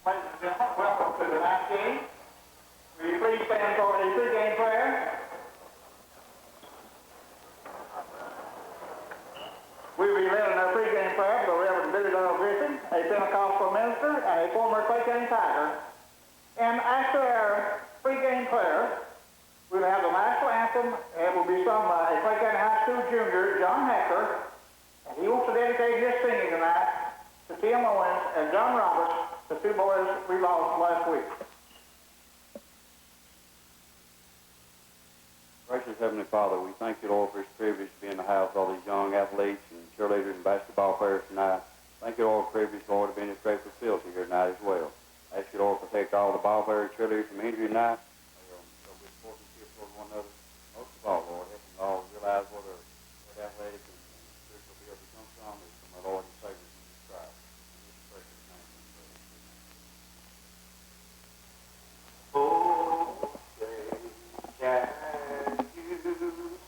Ladies and gentlemen, welcome to the night game. Will you please stand for a pregame prayer? We will be led in our pregame prayer by the Reverend Billy Love Griffin, a Pentecostal minister and a former Clay County Tiger. And after our pregame prayer, we will have the national anthem. It will be sung by a Clay County High School junior, John Hacker. And he wants to dedicate his singing tonight to Tim Owens and John Roberts, the two boys we lost last week. Gracious Heavenly Father, we thank you, Lord, for this privilege to be in the house of all these young athletes and cheerleaders and basketball players tonight. Thank you, Lord, for the privilege, Lord, to be in this great facility here tonight as well. I ask you, Lord, to protect all the ball players, cheerleaders from injury tonight. So be sportsmanship toward one another. Most of all, Lord, help them all realize what their athletic and spiritual ability comes from is from our Lord and Savior Jesus Christ. In his precious name we pray. Oh, say, can you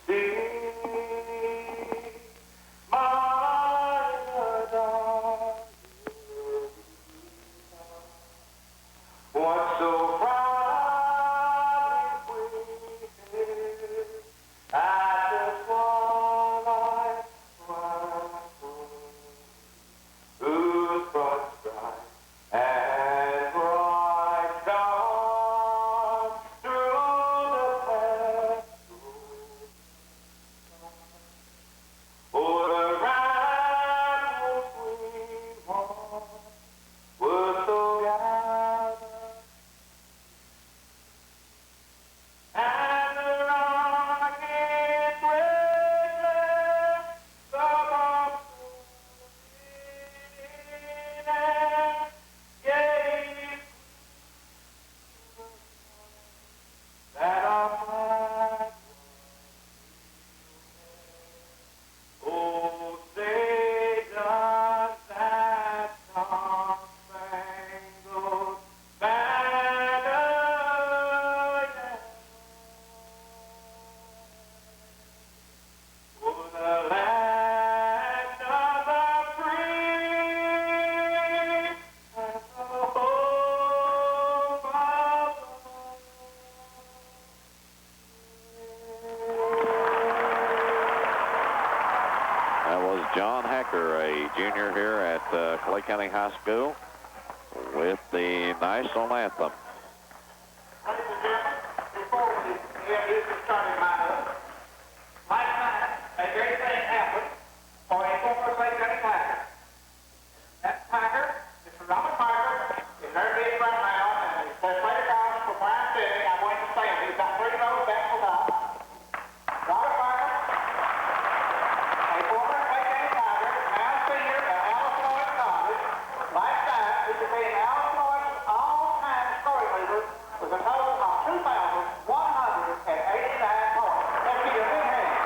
see my darling? What's so proudly waiting at the twilight's whose broad bright and bright dawn through the petal. Oh, the rambles we want were so gathered, and the rocket breakers above gave that our flag oh, say does that star-spangled banner yet for the land of the free and the hope of the That was John Hacker, a junior here at Clay County High School, with the national anthem. Ladies and gentlemen, before we get this starting lineup, last night a great thing happened for a former Clay County Tiger. That Tiger, Mr. Robert Parker, is very big right now, and he's played across from where I'm sitting. I'm going to stand. He's got 3 rows back to the top. Robert Parker, a former Clay County Tiger, now senior at Alice Lloyd College. Last night, he became Alice Lloyd's all-time scoring leader with a total of 2,189 points. Let's give you a big hand.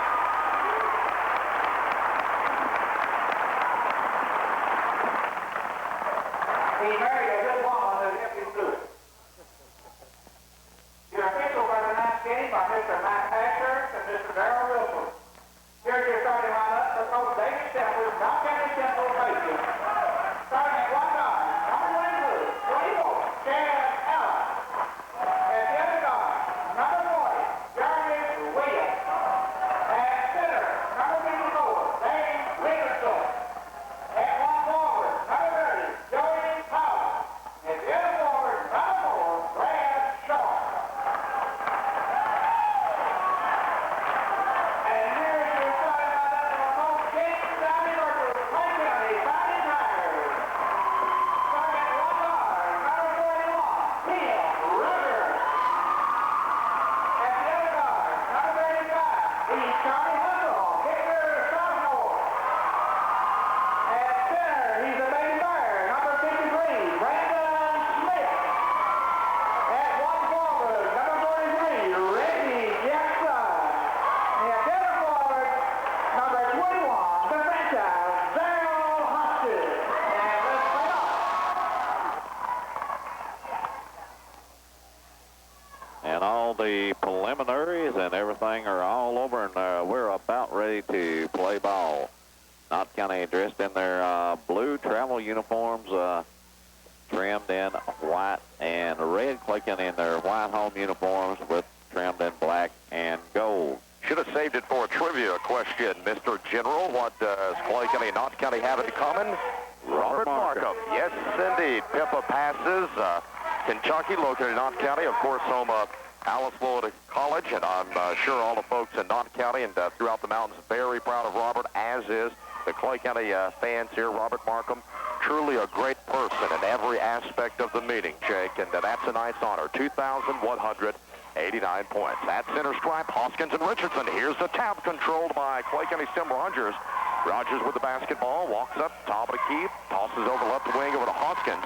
He married a good woman who helped him do it. Your officials for tonight's game are Mr. Mike Asher and Mr. Darrell Wilson. Here's your starting lineup for Coach David Stemple, Knott County Central Safety. Starting at 1 guard, number 22, 24, Chad Allen. At the other guard, number 40, Jeremy Williams. At center, number 54, Dave Livingston. At 1 forward, number 30, Joey Powell. At the other forward, number 4, Brad Shaw. And here's your starting lineup for Coach James Downey versus Clay County Fighting Tigers. Starting at 1 guard, number 41, Tim Ruger. At the other guard, number 35, he's Charlie Huddle, kicker sophomore. At center, he's a baby bear, number 53, Brandon Smith. At 1 forward, number 43, Reggie Jackson. And at the other forward, number 21, the franchise, Darrell Hopkins. And let's play off. And all the preliminaries and everything are all over, and we're about ready to play ball. Knott County dressed in their blue travel uniforms, trimmed in white and red. Clay County in their white home uniforms with trimmed in black and gold. Should have saved it for a trivia question, Mr. General. What does Clay County and Knott County have in common? Robert Markham. Yes, indeed. Pippa passes. Kentucky, located in Knott County, of course, home of Alice Florida College, and I'm sure all the folks in Knott County and throughout the mountains very proud of Robert, as is the Clay County fans here. Robert Markham, truly a great person in every aspect of the meeting, Jake, and that's a nice honor. 2,189 points. At center stripe, Hoskins and Richardson. Here's the tap controlled by Clay County Tim Rogers. Rogers with the basketball, walks up, top of the key, tosses over left wing over to Hoskins.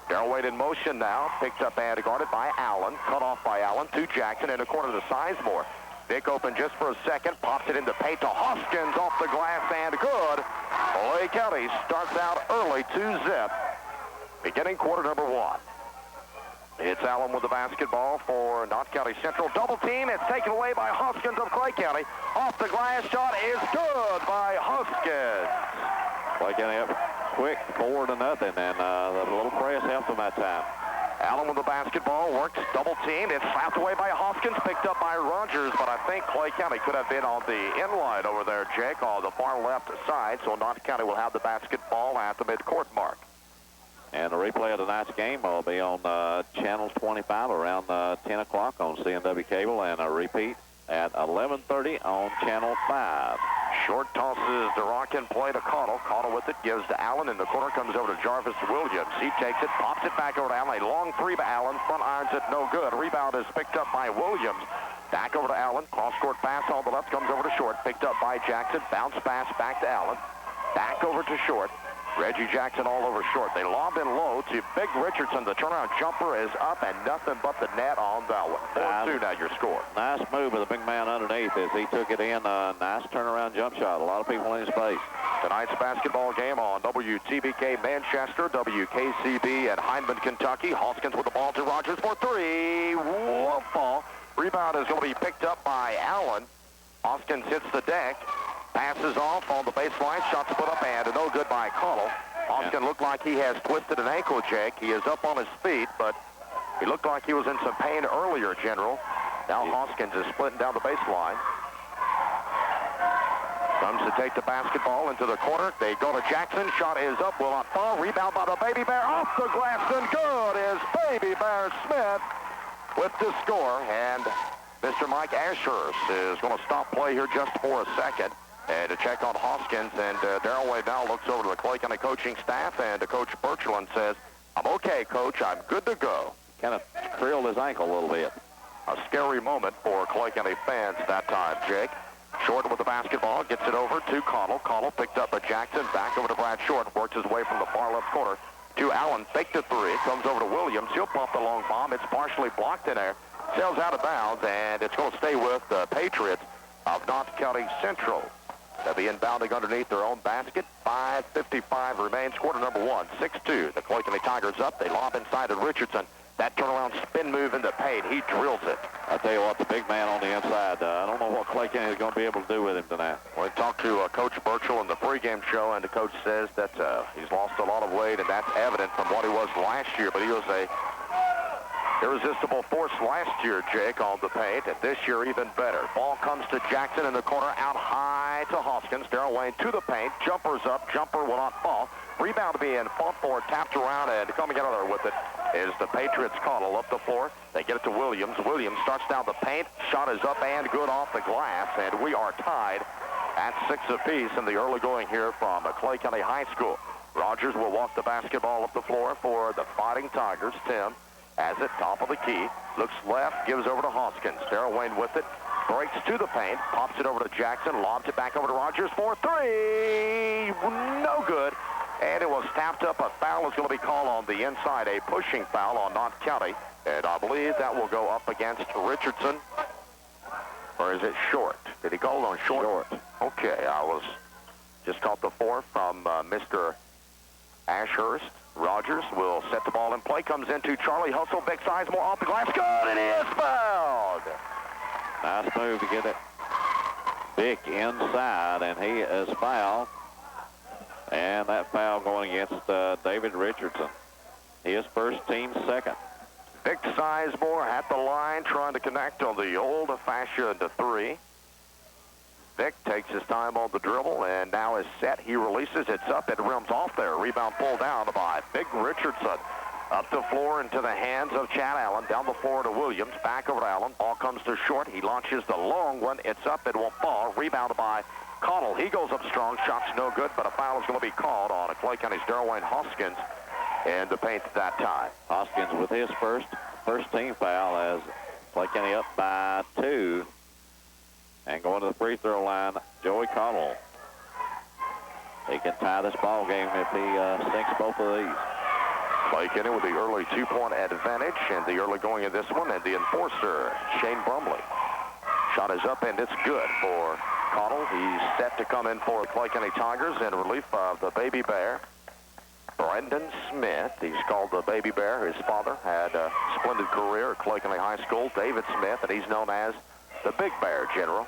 Darrell Wade in motion now, picked up and guarded by Allen, cut off by Allen to Jackson in the corner to Sizemore. Vic open just for a second, pops it into paint to Hoskins off the glass and good. Clay County starts out early 2-zip, beginning quarter number 1. It's Allen with the basketball for Knott County Central. Double team, it's taken away by Hoskins of Clay County. Off the glass shot is good by Hoskins. Clay County up quick, 4-0, and the little press helped them that time. Allen with the basketball, works double teamed. It's slapped away by Hoskins, picked up by Rogers, but I think Clay County could have been on the inline over there, Jake, on the far left side, so Knott County will have the basketball at the midcourt mark. And the replay of tonight's game will be on Channel 25 around 10 o'clock on CNW Cable, and a repeat at 11:30 on Channel 5. Short tosses the rock and play to Cottle. Cottle with it, gives to Allen in the corner, comes over to Jarvis Williams. He takes it, pops it back over to Allen. A long three by Allen, front irons it, no good. Rebound is picked up by Williams. Back over to Allen, cross-court pass on the left, comes over to Short, picked up by Jackson. Bounce pass back to Allen. Back over to Short. Reggie Jackson all over Short. They lob in low to Big Richardson. The turnaround jumper is up and nothing but the net on that one. 4-2 now your score. Nice move of the big man underneath as he took it in. Nice turnaround jump shot. A lot of people in his face. Tonight's basketball game on WTBK Manchester, WKCB at Hindman, Kentucky. Hoskins with the ball to Rogers for three. Whoop ball. Rebound is going to be picked up by Allen. Hoskins hits the deck. Passes off on the baseline, shots put up and no good by Cottle. Hoskins looked like he has twisted an ankle, Jake. He is up on his feet, but he looked like he was in some pain earlier, General. Now Hoskins is splitting down the baseline. Comes to take the basketball into the corner. They go to Jackson. Shot is up, will not fall. Rebound by the Baby Bear off the glass, and good is Baby Bear Smith with the score. And Mr. Mike Ashurst is going to stop play here just for a second. And to check on Hoskins, and Darrell Wade now looks over to the Clay County coaching staff, and Coach Birchland says, "I'm okay, Coach. I'm good to go." Kind of trilled his ankle a little bit. A scary moment for Clay County fans that time, Jake. Short with the basketball, gets it over to Cottle. Cottle picked up by Jackson, back over to Brad Short, works his way from the far left corner to Allen, faked the three, comes over to Williams. He'll pump the long bomb. It's partially blocked in there, sails out of bounds, and it's going to stay with the Patriots of Knott County Central. They'll be inbounding underneath their own basket. 5:55 remains. Quarter number 1, 6-2. The Clay County Tigers up. They lob inside to Richardson. That turnaround spin move in the paint. He drills it. I tell you what, the big man on the inside, I don't know what Clay County is going to be able to do with him tonight. Well, we talked to Coach Burchell in the pregame show, and the coach says that he's lost a lot of weight, and that's evident from what he was last year. But he was a irresistible force last year, Jake, on the paint, and this year even better. Ball comes to Jackson in the corner, out high to Hoskins. Darrell Wayne to the paint, jumper's up, jumper will not fall. Rebound being fought for, tapped around, and coming out of there with it is the Patriots. Cottle up the floor. They get it to Williams. Williams starts down the paint, shot is up and good off the glass, and we are tied at 6 apiece in the early going here from Clay County High School. Rogers will walk the basketball up the floor for the Fighting Tigers. Tim has it, top of the key, looks left, gives over to Hoskins. Darrell Wayne with it, breaks to the paint, pops it over to Jackson, lobs it back over to Rogers for three. No good. And it was tapped up. A foul is going to be called on the inside, a pushing foul on Knott County. And I believe that will go up against Richardson. Or is it Short? Did he call it on Short? Short. Okay, I was just caught the four from Mr. Ashurst. Rogers will set the ball in play. Comes into Charlie Hustle. Big Sizemore off the glass. Good, and he is fouled. Nice move to get it. Vic inside, and he is fouled. And that foul going against David Richardson. his first, team second. Vic Sizemore at the line trying to connect on the old-fashioned 3. Vic takes his time on the dribble and now is set. He releases. It's up. It rims off there. Rebound pulled down by Big Richardson. Up the floor into the hands of Chad Allen. Down the floor to Williams. Back over to Allen. Ball comes to short. He launches the long one. It's up. It won't fall. Rebounded by Connell. He goes up strong. Shot's no good, but a foul is going to be called on Clay County's Darrell Wayne Hoskins in the paint at that time. Hoskins with his first team foul as Clay County up by 2. And going to the free throw line, Joey Connell. He can tie this ball game if he sinks both of these. Clay County with the early 2-point advantage and the early going of this one, and the enforcer, Shane Brumley. Shot is up and it's good for Connell. He's set to come in for the Clay County Tigers in relief of the Baby Bear, Brendan Smith. He's called the Baby Bear. His father had a splendid career at Clay County High School, David Smith, and he's known as the Big Bear General.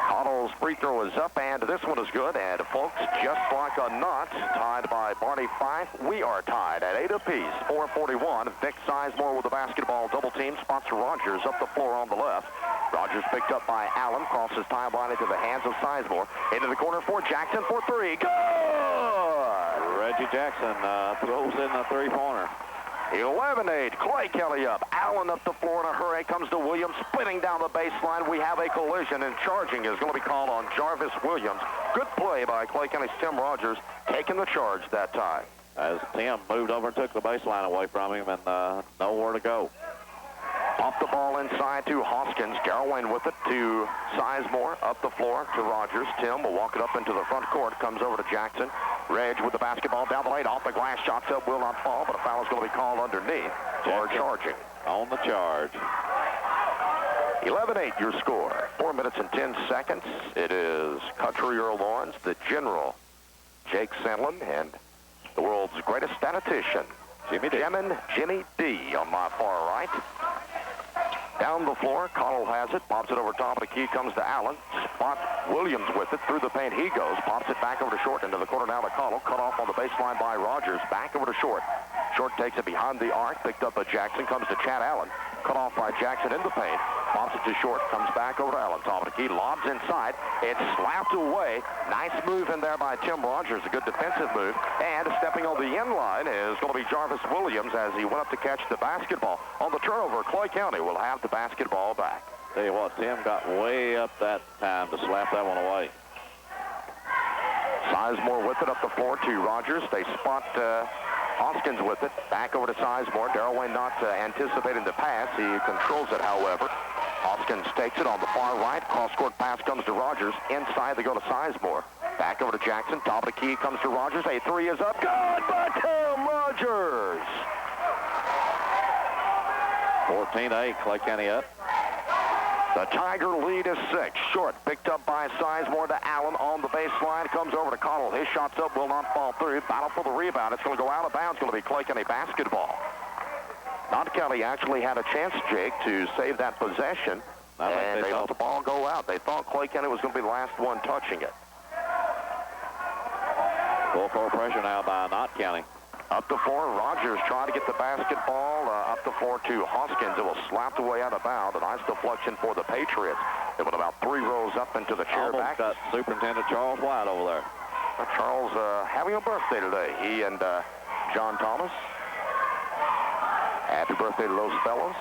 Connell's free throw is up, and this one is good. And, folks, just like a Knott, tied by Barney Fife, we are tied at 8 apiece, 4:41. Vic Sizemore with the basketball double team. Spots Rogers up the floor on the left. Rogers picked up by Allen, crosses timeline into the hands of Sizemore. Into the corner for Jackson for 3. Good! Reggie Jackson throws in the three-pointer. 11-8, Clay County up. Allen up the floor in a hurry. Comes to Williams, spinning down the baseline. We have a collision, and charging is going to be called on Jarvis Williams. Good play by Clay County's Tim Rogers, taking the charge that time. As Tim moved over and took the baseline away from him, and nowhere to go. Off the ball inside to Hoskins. Darrell Wayne with it to Sizemore. Up the floor to Rogers. Tim will walk it up into the front court. Comes over to Jackson. Reg with the basketball down the lane. Off the glass. Shots up. Will not fall, but a foul is going to be called underneath for charging. On the charge. 11-8 your score. 4 minutes and 10 seconds. It is Country Earl Lawrence, the General, Jake Sandlin, and the world's greatest statistician, Jimmy D on my far right. Down the floor, Connell has it, pops it over top of the key, comes to Allen. Spot Williams with it, through the paint he goes, pops it back over to Short, into the corner now to Connell, cut off on the baseline by Rogers, back over to Short. Short takes it behind the arc, picked up by Jackson, comes to Chad Allen, cut off by Jackson in the paint, pops it to Short, comes back over to Allen, top of the key, lobs inside, it's slapped away. Nice move in there by Tim Rogers, a good defensive move, and stepping on the end line is going to be Jarvis Williams as he went up to catch the basketball. On the turnover, Clay County will have the basketball back. Tell you what, Tim got way up that time to slap that one away. Sizemore with it up the floor to Rogers. They spot Hoskins with it. Back over to Sizemore. Darrell Wayne not anticipating the pass. He controls it, however. Hoskins takes it on the far right. Cross-court pass comes to Rogers. Inside they go to Sizemore. Back over to Jackson. Top of the key comes to Rogers. A three is up. Good by Tim Rogers. 14-8, Clay County up. The Tiger lead is 6. Short, picked up by Sizemore to Allen on the baseline. Comes over to Connell. His shot's up, will not fall through. Battle for the rebound. It's going to go out of bounds. It's going to be Clay County basketball. Knott County actually had a chance, Jake, to save that possession. And they let the ball go out. They thought Clay County was going to be the last one touching it. Full court pressure now by Knott County. Up the floor, Rogers trying to get the basketball up the floor to Hoskins. It was slapped away out of bounds. A nice deflection for the Patriots. It went about 3 rows up into the chair back. Got Superintendent Charles White over there. Charles having a birthday today. He and John Thomas. Happy birthday to those fellows.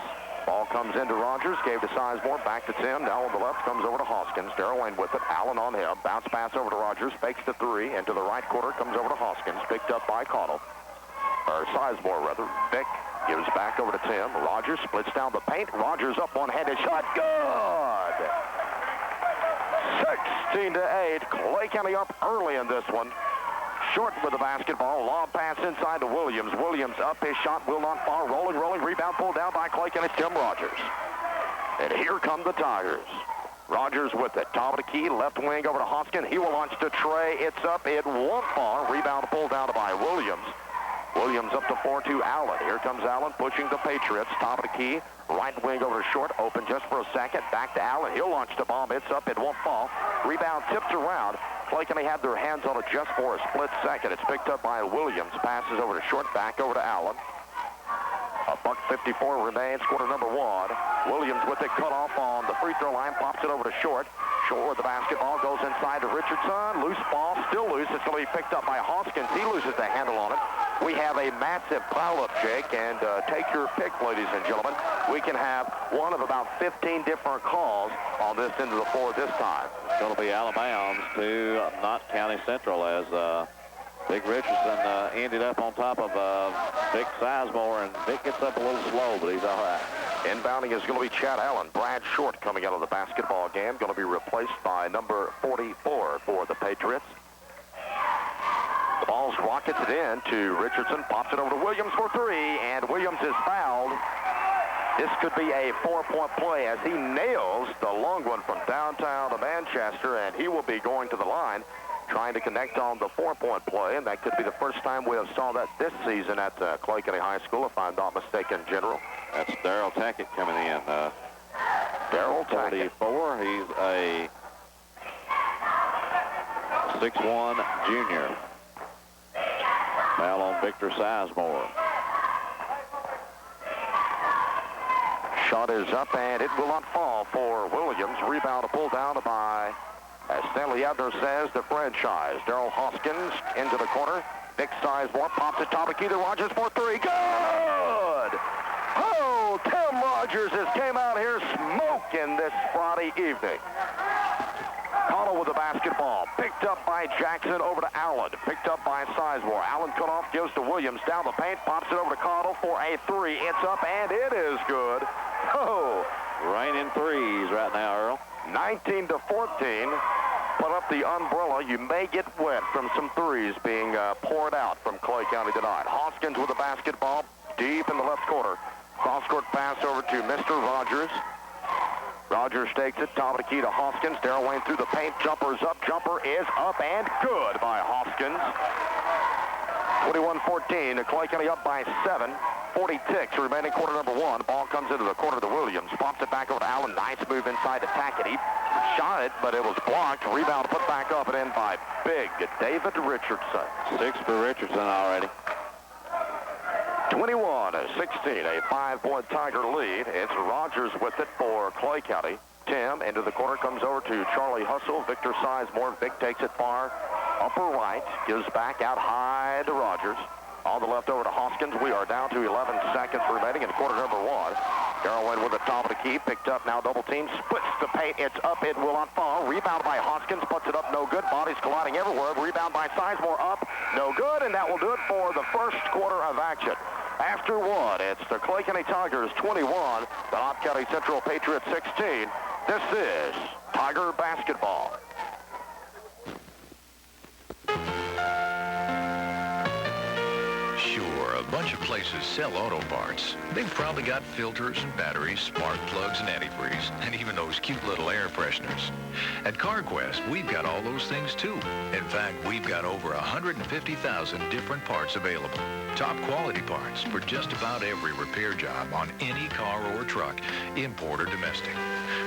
Ball comes into Rogers, gave to Sizemore, back to Tim. Now on the left, comes over to Hoskins. Darrell Wayne with it. Allen on him. Bounce pass over to Rogers. Fakes the 3. Into the right corner, comes over to Hoskins. Picked up by Connell. Or Sizemore, rather. Vic gives back over to Tim. Rogers splits down the paint. Rogers up one-handed shot. Good! 16-8. Clay County up early in this one. Short with the basketball. Long pass inside to Williams. Williams up. His shot will not fall. Rolling. Rebound pulled down by Clay County. Tim Rogers. And here come the Tigers. Rogers with it. Top of the key. Left wing over to Hoskins. He will launch to Trey. It's up. It won't fall. Rebound pulled down by Williams. Williams up the floor to Allen. Here comes Allen pushing the Patriots. Top of the key. Right wing over to Short. Open just for a second. Back to Allen. He'll launch the bomb. It's up. It won't fall. Rebound tipped around. Clay County had their hands on it just for a split second. It's picked up by Williams. Passes over to short, back over to Allen. $1:54 remains, quarter number one. Williams with it cut off on the free throw line, pops it over to Short. Short with the basketball, goes inside to Richardson. Loose ball, still loose. It's going to be picked up by Hoskins. He loses the handle on it. We have a massive pileup, Jake, and take your pick, ladies and gentlemen. We can have one of about 15 different calls on this end of the floor this time. It's going to be out of bounds to Knott County Central as Big Richardson ended up on top of Vic Sizemore, and Vic gets up a little slow, but he's all right. Inbounding is going to be Chad Allen. Brad Short coming out of the basketball game, going to be replaced by number 44 for the Patriots. The ball's rockets it in to Richardson, pops it over to Williams for three, and Williams is fouled. This could be a 4-point play as he nails the long one from downtown to Manchester, and he will be going to the line trying to connect on the 4-point play, and that could be the first time we have saw that this season at Clay County High School, if I'm not mistaken, General. That's Darrell Tackett coming in. Darrell Tackett. 44, he's a 6'1 junior. Foul on Victor Sizemore. Shot is up, and it will not fall for Williams. Rebound pulled down by, as Stanley Abner says, the franchise. Darrell Hoskins into the corner. Vic Sizemore pops it top of Keith Rogers for three. Good! Oh, Tim Rogers has came out here smoking this Friday evening. Cottle with the basketball. Picked up by Jackson, over to Allen. Picked up by Sizemore. Allen cut off, gives to Williams. Down the paint, pops it over to Cottle for a three. It's up, and it is good. Oh, raining threes right now, Earl. 19-14. Put up the umbrella. You may get wet from some threes being poured out from Clay County tonight. Hoskins with the basketball deep in the left corner. Cross-court pass over to Mr. Rogers. Rogers takes it, top of the key to Hoskins. Darrell Wayne through the paint. Jumper's up. Jumper is up and good by Hoskins. 21-14. Clay County up by 7. 46 remaining, quarter number one. Ball comes into the corner to Williams. Pops it back over to Allen. Nice move inside to Tackett. He shot it, but it was blocked. Rebound put back up and in by big David Richardson. 6 for Richardson already. 21-16, a 5-point Tiger lead. It's Rogers with it for Clay County. Tim into the corner, comes over to Charlie Hustle. Victor Sizemore. Vic takes it far upper right, gives back out high to Rogers. On the left over to Hoskins. We are down to 11 seconds remaining in quarter number one. Darrell Wayne with the top of the key, picked up now double team, splits the paint. It's up, it will not fall. Rebound by Hoskins, puts it up, no good. Bodies colliding everywhere. Rebound by Sizemore, up, no good, and that will do it for the first quarter of action. After one, it's the Clay County Tigers 21, the Knott County Central Patriots 16. This is Tiger basketball. Sure, a bunch of places sell auto parts. They've probably got filters and batteries, spark plugs and antifreeze, and even those cute little air fresheners. At CarQuest, we've got all those things too. In fact, we've got over 150,000 different parts available. Top quality parts for just about every repair job on any car or truck, import or domestic.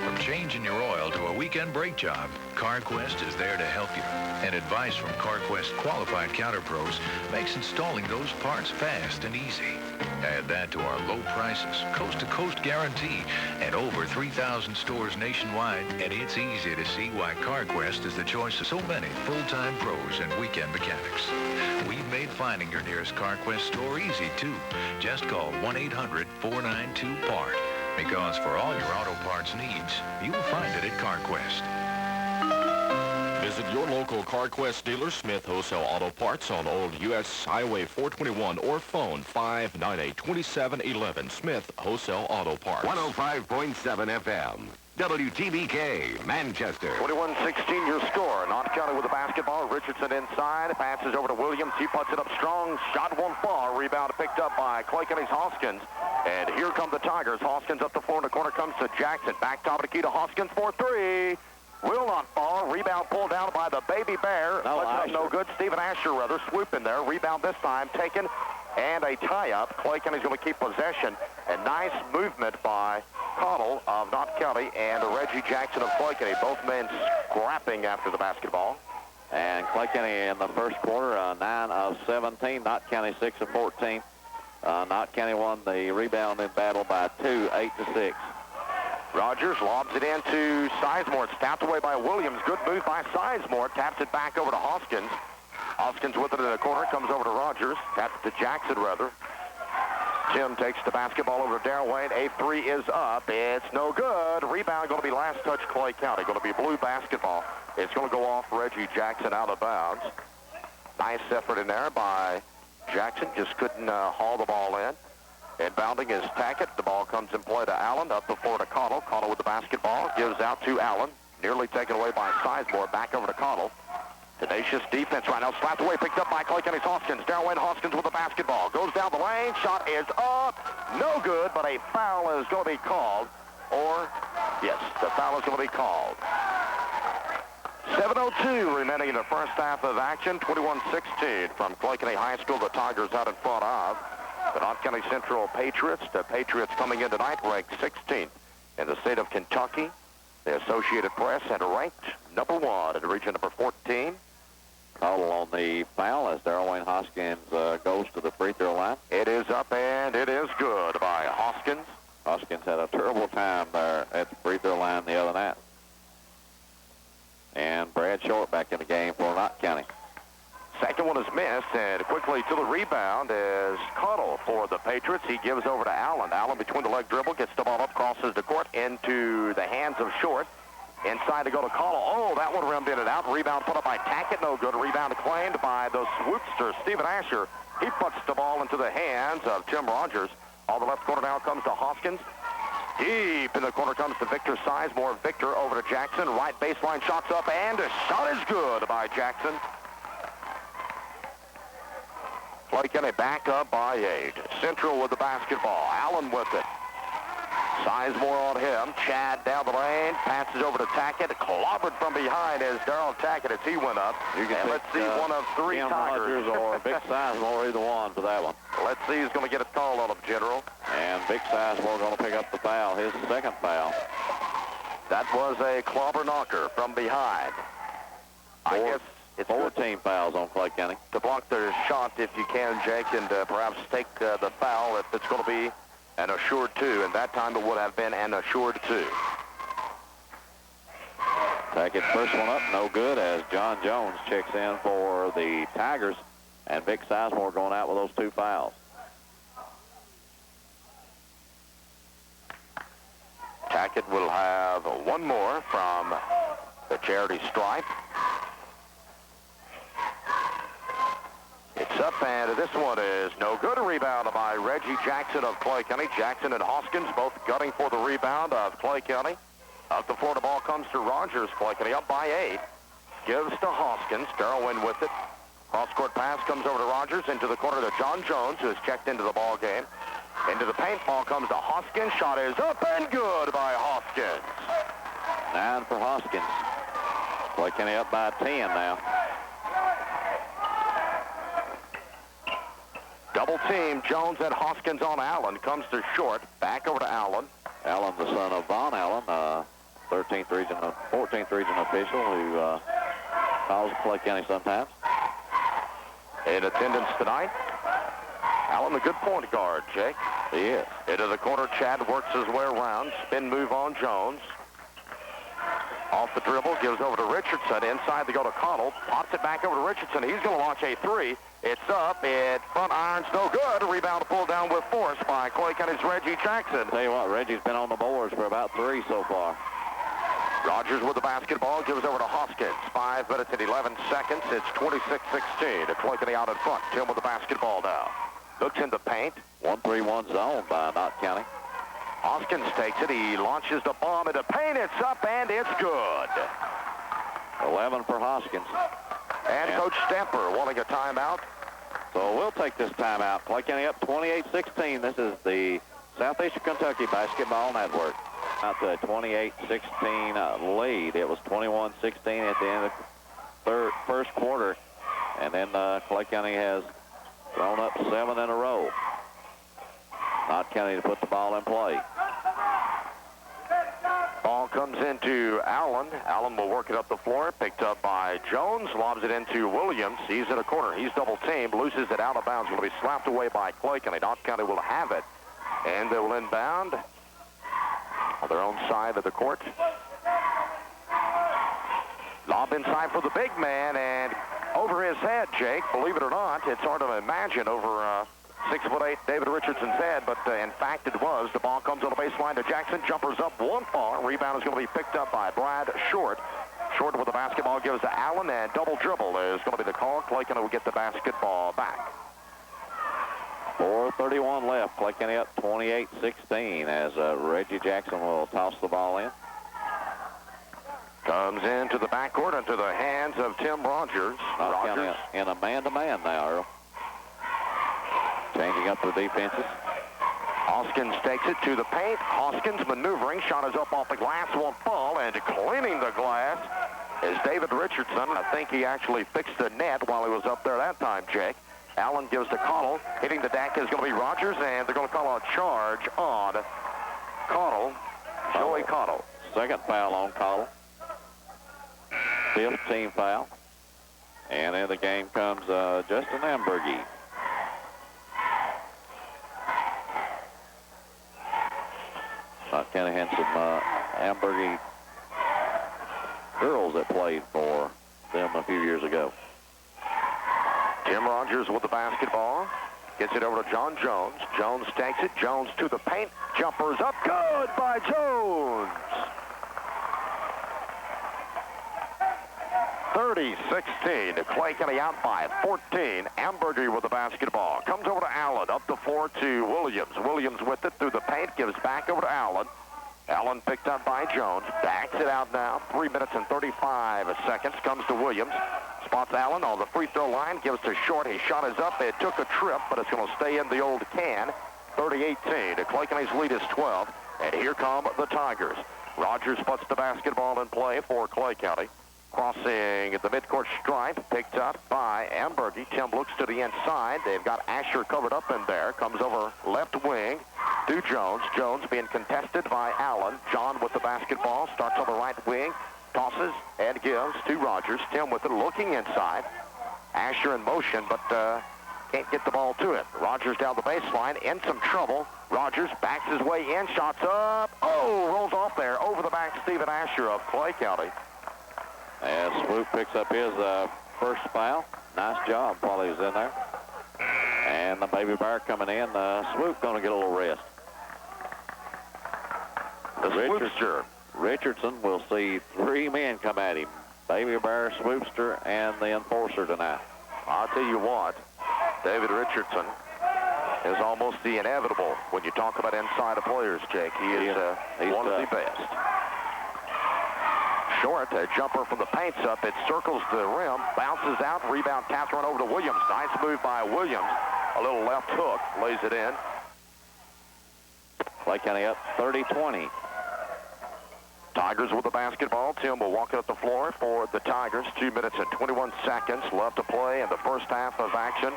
From changing your oil to a weekend brake job, CarQuest is there to help you. And advice from CarQuest qualified counter pros makes installing those parts fast and easy. Add that to our low prices, coast-to-coast guarantee, and over 3,000 stores nationwide, and it's easy to see why CarQuest is the choice of so many full-time pros and weekend mechanics. We've made finding your nearest CarQuest store easy, too. Just call 1-800-492-PART. Because for all your auto parts needs, you'll find it at CarQuest. Visit your local CarQuest dealer, Smith Wholesale Auto Parts on Old U.S. Highway 421 or phone 598-2711. Smith Wholesale Auto Parts. 105.7 FM. WTBK, Manchester. 21-16 your score. Knott County with the basketball. Richardson inside. Passes over to Williams. He puts it up strong. Shot won't fall. Rebound picked up by Clay County's Hoskins. And here come the Tigers. Hoskins up the floor in the corner comes to Jackson. Back top of the key to Hoskins for three. Will not fall. Rebound pulled down by the Baby Bear. No good. Stephen Asher, rather, swoop in there. Rebound this time taken. And a tie-up. Clay County's going to keep possession. And nice movement by Cottle of Knott County and Reggie Jackson of Clay County. Both men scrapping after the basketball. And Clay County in the first quarter, 9 of 17. Knott County 6 of 14. Knott County won the rebounding battle by 2, 8-6. Rogers lobs it into Sizemore. It's tapped away by Williams. Good move by Sizemore. Taps it back over to Hoskins. Hoskins with it in the corner. Comes over to Rogers. Taps it to Jackson, rather. Tim takes the basketball over to Darrell Wayne. A three is up. It's no good. Rebound going to be last touch Clay County. Going to be blue basketball. It's going to go off Reggie Jackson out of bounds. Nice effort in there by Jackson. Just couldn't haul the ball in. Inbounding is Tackett. The ball comes in play to Allen. Up the floor to Cottle. Cottle with the basketball. Gives out to Allen. Nearly taken away by Sizemore. Back over to Cottle. Tenacious defense right now. Slapped away. Picked up by Clay County's Hoskins. Darrell Wayne Hoskins with the basketball. Goes down the lane. Shot is up. No good, but a foul is going to be called. Or, yes, the foul is going to be called. 7:02 remaining in the first half of action. 21-16 from Clay County High School. The Tigers out in front of the Knott County Central Patriots. The Patriots coming in tonight ranked 16th in the state of Kentucky. The Associated Press had ranked number 1 in region number 14. Call on the foul as Darrell Wayne Hoskins goes to the free throw line. It is up and it is good by Hoskins. Hoskins had a terrible time there at the free throw line the other night. And Brad Short back in the game for Knott County. Second one is missed, and quickly to the rebound is Cottle for the Patriots. He gives over to Allen. Allen between the leg dribble, gets the ball up, crosses the court into the hands of Short. Inside to go to Cottle. Oh, that one rimmed in and out. Rebound put up by Tackett. No good. Rebound claimed by the swoopster, Stephen Asher. He puts the ball into the hands of Tim Rogers. All the left corner now comes to Hoskins. Deep in the corner comes to Victor Sizemore. Victor over to Jackson. Right baseline, shots up, and a shot is good by Jackson. Clay County back up by 8. Central with the basketball. Allen with it. Sizemore on him. Chad down the lane. Passes over to Tackett. Clobbered from behind as Darrell Tackett as he went up. You can let's see one of 3 Tim Tigers. Rogers or Vic Sizemore, either one for that one. Let's see who's going to get it called on him, General. And Vic Sizemore going to pick up the foul, his second foul. That was a clobber knocker from behind. I guess it's 14 fouls on Clay County. to block their shot if you can, Jake, and perhaps take the foul if it's going to be an assured 2, and that time it would have been an assured 2. Tackett first one up, no good, as John Jones checks in for the Tigers, and Vic Sizemore going out with those 2 fouls. Tackett will have one more from the charity stripe. It's up, and this one is no good. A rebound by Reggie Jackson of Clay County. Jackson and Hoskins both gutting for the rebound of Clay County. Up the floor, the ball comes to Rogers. Clay County up by 8. Gives to Hoskins. Darwin with it. Cross-court pass comes over to Rogers. Into the corner to John Jones, who has checked into the ball game. Into the paint, ball comes to Hoskins. Shot is up and good by Hoskins. 9 for Hoskins. Clay County up by 10 now. Double team, Jones and Hoskins on Allen. Comes to Short. Back over to Allen. Allen, the son of Von Allen, 14th region official who calls Clay County sometimes. In attendance tonight, Allen, the good point guard, Jake. He is. Into the corner, Chad works his way around. Spin move on Jones. Off the dribble, gives over to Richardson. Inside to go to Cottle. Pops it back over to Richardson. He's going to launch a 3. It's up. It front irons no good. A rebound pulled down with force by Clay County's Reggie Jackson. Tell you what, Reggie's been on the boards for about 3 so far. Rogers with the basketball, gives over to Hoskins. 5 minutes and 11 seconds. It's 26-16. Clay County out in front. Tim with the basketball now. Looks in the paint. 1-3-1 zone by Knott County. Hoskins takes it. He launches the bomb into paint. It's up and it's good. 11 for Hoskins. And Coach Stemper wanting a timeout. So we'll take this timeout. Clay County up 28-16. This is the Southeastern Kentucky Basketball Network. Out to a 28-16 lead. It was 21-16 at the end of the first quarter. And then Clay County has thrown up 7 in a row. Knott County to put the ball in play. Ball comes into Allen. Allen will work it up the floor. Picked up by Jones. Lobs it into Williams. He's in a corner. He's double teamed. Loses it out of bounds. Will be slapped away by Clay County. Knott County will have it. And they will inbound on their own side of the court. Lob inside for the big man, and over his head, Jake. Believe it or not, it's hard to imagine over 6'8" David Richardson's head, but in fact it was. The ball comes on the baseline to Jackson. Jumpers up, one fall. Rebound is going to be picked up by Brad Short. Short with the basketball gives to Allen, and double dribble is going to be the call. Clay County will get the basketball back. 4:31 left. Clay County up 28-16 as Reggie Jackson will toss the ball in. Comes into the backcourt into the hands of Tim Rogers. Rogers in a man-to-man now, Earl. Changing up the defenses. Hoskins takes it to the paint. Hoskins maneuvering. Shot is up off the glass. Won't fall. And cleaning the glass is David Richardson. I think he actually fixed the net while he was up there that time, Jake. Allen gives to Cottle. Hitting the deck is going to be Rogers, and they're going to call a charge on Cottle. Joey Cottle. Second foul on Cottle. 5th team foul. And in the game comes Justin Ambergy. Knott County had some Ambergy girls that played for them a few years ago. Tim Rogers with the basketball. Gets it over to John Jones. Jones takes it. Jones to the paint. Jumpers up. Good by Jones. 30-16. Clay County out by 14. Ambergy with the basketball. Comes over to Allen. Up the floor to Williams. Williams with it through the paint. Gives back over to Allen. Allen picked up by Jones. Backs it out now. 3 minutes and 35 seconds. Comes to Williams. Spots Allen on the free throw line. Gives to Short. His shot is up. It took a trip, but it's going to stay in the old can. 30-18. Clay County's lead is 12. And here come the Tigers. Rogers puts the basketball in play for Clay County. Crossing the midcourt stripe, picked up by Ambergy. Tim looks to the inside. They've got Asher covered up in there. Comes over left wing to Jones. Jones being contested by Allen. John with the basketball. Starts on the right wing. Tosses and gives to Rogers. Tim with it looking inside. Asher in motion, but can't get the ball to it. Rogers down the baseline, in some trouble. Rogers backs his way in. Shots up. Oh, rolls off there. Over the back, Stephen Asher of Clay County. As Swoop picks up his first foul. Nice job while he was in there. And the Baby Bear coming in. Swoop going to get a little rest. Richardson will see 3 men come at him. Baby Bear, Swoopster, and the enforcer tonight. I'll tell you what, David Richardson is almost the inevitable when you talk about inside of players, Jake. He's one of the best. Short, a jumper from the paint's up. It circles the rim, bounces out, rebound pass run over to Williams. Nice move by Williams. A little left hook, lays it in. Clay County up 30-20. Tigers with the basketball. Tim will walk it up the floor for the Tigers. 2 minutes and 21 seconds left to play in the first half of action.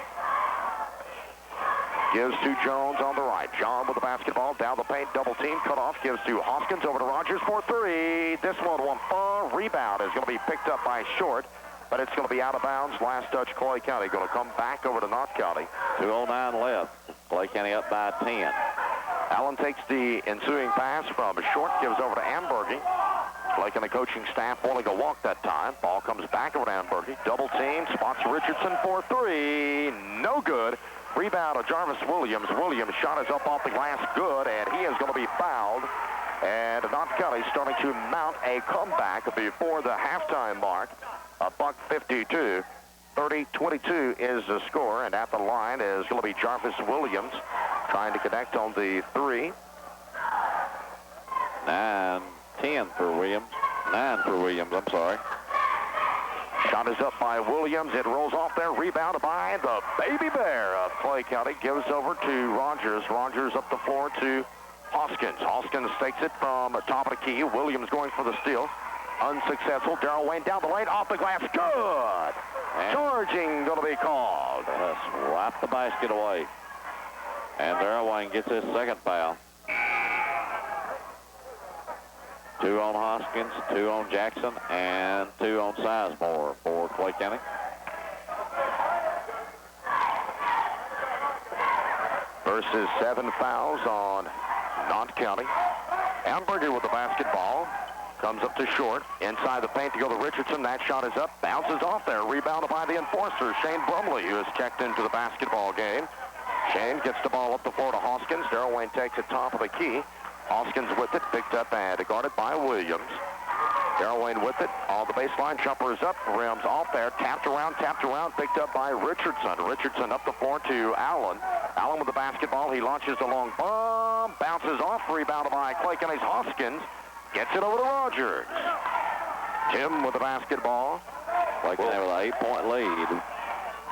Gives to Jones on the right. John with the basketball. Down the paint. Double team. Cut off. Gives to Hoskins. Over to Rogers for 3. This one won't fall. Rebound is going to be picked up by Short, but it's going to be out of bounds. Last touch, Clay County. Going to come back over to Knott County. 2:09 left. Clay County up by 10. Allen takes the ensuing pass from Short. Gives over to Ambergy. Clay County coaching staff wanting to walk that time. Ball comes back over to Ambergy. Double team. Spots Richardson for 3. No good. Rebound of Jarvis Williams. Williams' shot is up off the glass, good, and he is going to be fouled. And Knott County starting to mount a comeback before the halftime mark. $1:52. 30-22 is the score, and at the line is going to be Jarvis Williams trying to connect on the 3. 9-10 for Williams. 9 for Williams, I'm sorry. Shot is up by Williams. It rolls off there. Rebounded by the Baby Bear of Clay County. Gives over to Rogers. Rogers up the floor to Hoskins. Hoskins takes it from the top of the key. Williams going for the steal. Unsuccessful. Darrell Wayne down the lane. Off the glass. Good. And charging going to be called. Swap the basket away. And Darrell Wayne gets his second foul. 2 on Hoskins, 2 on Jackson, and 2 on Sizemore for Clay County. Versus 7 fouls on Knott County. Amberger with the basketball. Comes up to short. Inside the paint to go to Richardson. That shot is up. Bounces off there. Rebounded by the enforcer, Shane Brumley, who has checked into the basketball game. Shane gets the ball up the floor to Hoskins. Darrell Wayne takes it top of the key. Hoskins with it. Picked up and guarded by Williams. Darrell Wayne with it. All the baseline. Jumper is up. Rims off there. Tapped around. Picked up by Richardson. Richardson up the floor to Allen. Allen with the basketball. He launches the long bomb. Bounces off. Rebounded by Clay County's Hoskins. Gets it over to Rogers. Tim with the basketball. Clay County with an 8-point lead.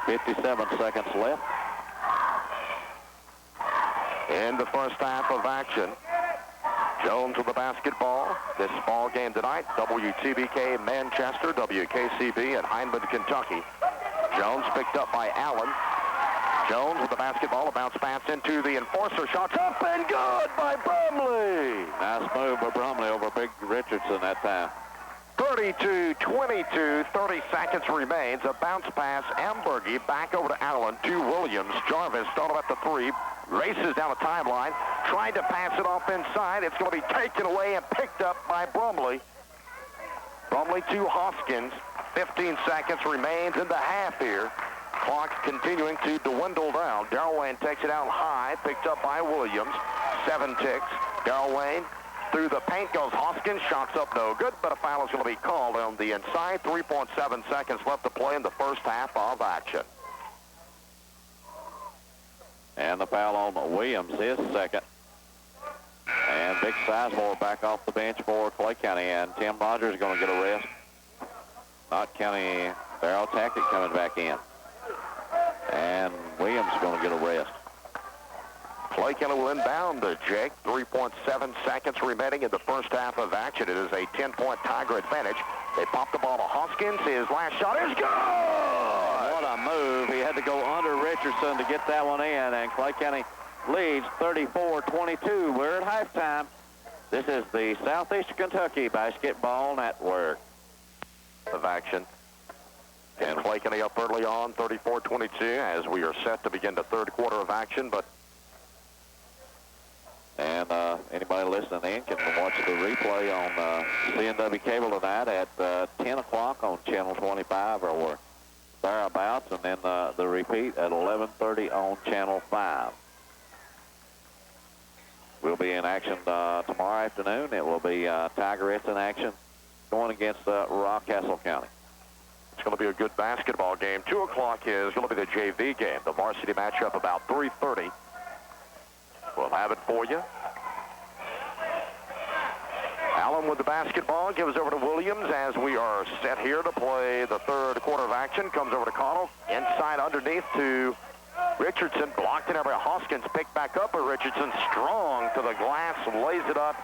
57 seconds left. In the first half of action. Jones with the basketball. This ball game tonight, WTBK Manchester, WKCB at Hindman, Kentucky. Jones picked up by Allen. Jones with the basketball, a bounce pass into the enforcer. Shots up and good by Brumley. Nice move by Brumley over Big Richardson that time. 32-22, 30 seconds remains. A bounce pass, Ambergy back over to Allen, to Williams. Jarvis started at the 3, races down the timeline, tried to pass it off inside. It's going to be taken away and picked up by Brumley. Brumley to Hoskins. 15 seconds remains in the half here. Clock continuing to dwindle down. Darrell Wayne takes it out high, picked up by Williams. 7 ticks. Darrell Wayne through the paint goes Hoskins. Shots up no good, but a foul is going to be called on the inside. 3.7 seconds left to play in the first half of action. And the foul on Williams, his second. And Big Sizemore back off the bench for Clay County, and Tim Rogers is going to get a rest. Knott County, Darrell Tackett coming back in. And Williams is going to get a rest. Clay County will inbound to Jake. 3.7 seconds remaining in the first half of action. It is a 10-point Tiger advantage. They pop the ball to Hoskins. His last shot is good! What a move. He had to go under Richardson to get that one in, and Clay County leads 34-22. We're at halftime. This is the Southeast Kentucky Basketball Network. Of action. And Clay County up early on, 34-22, as we are set to begin the third quarter of action. And anybody listening in can watch the replay on CNW Cable tonight at 10 o'clock on Channel 25 or thereabouts, and then the repeat at 11:30 on Channel 5. We'll be in action tomorrow afternoon. It will be Tigerettes in action going against Rockcastle County. It's going to be a good basketball game. 2 o'clock is going to be the JV game. The varsity matchup about 3:30. We'll have it for you. Allen with the basketball gives over to Williams as we are set here to play the third quarter of action. Comes over to Connell. Inside underneath to Richardson. Blocked in by Hoskins. Picked back up, but Richardson strong to the glass. Lays it up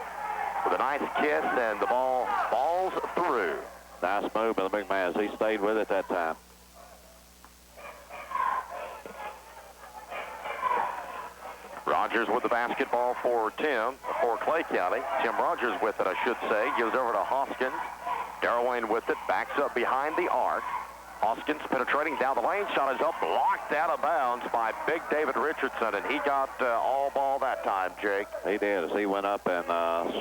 with a nice kiss, and the ball falls through. Nice move by the big man as he stayed with it that time. Rogers with the basketball for Clay County. Tim Rogers with it, I should say. Gives over to Hoskins. Darrell Wayne with it. Backs up behind the arc. Hoskins penetrating down the lane. Shot is up. Blocked out of bounds by Big David Richardson, and he got all ball that time, Jake. He did as he went up and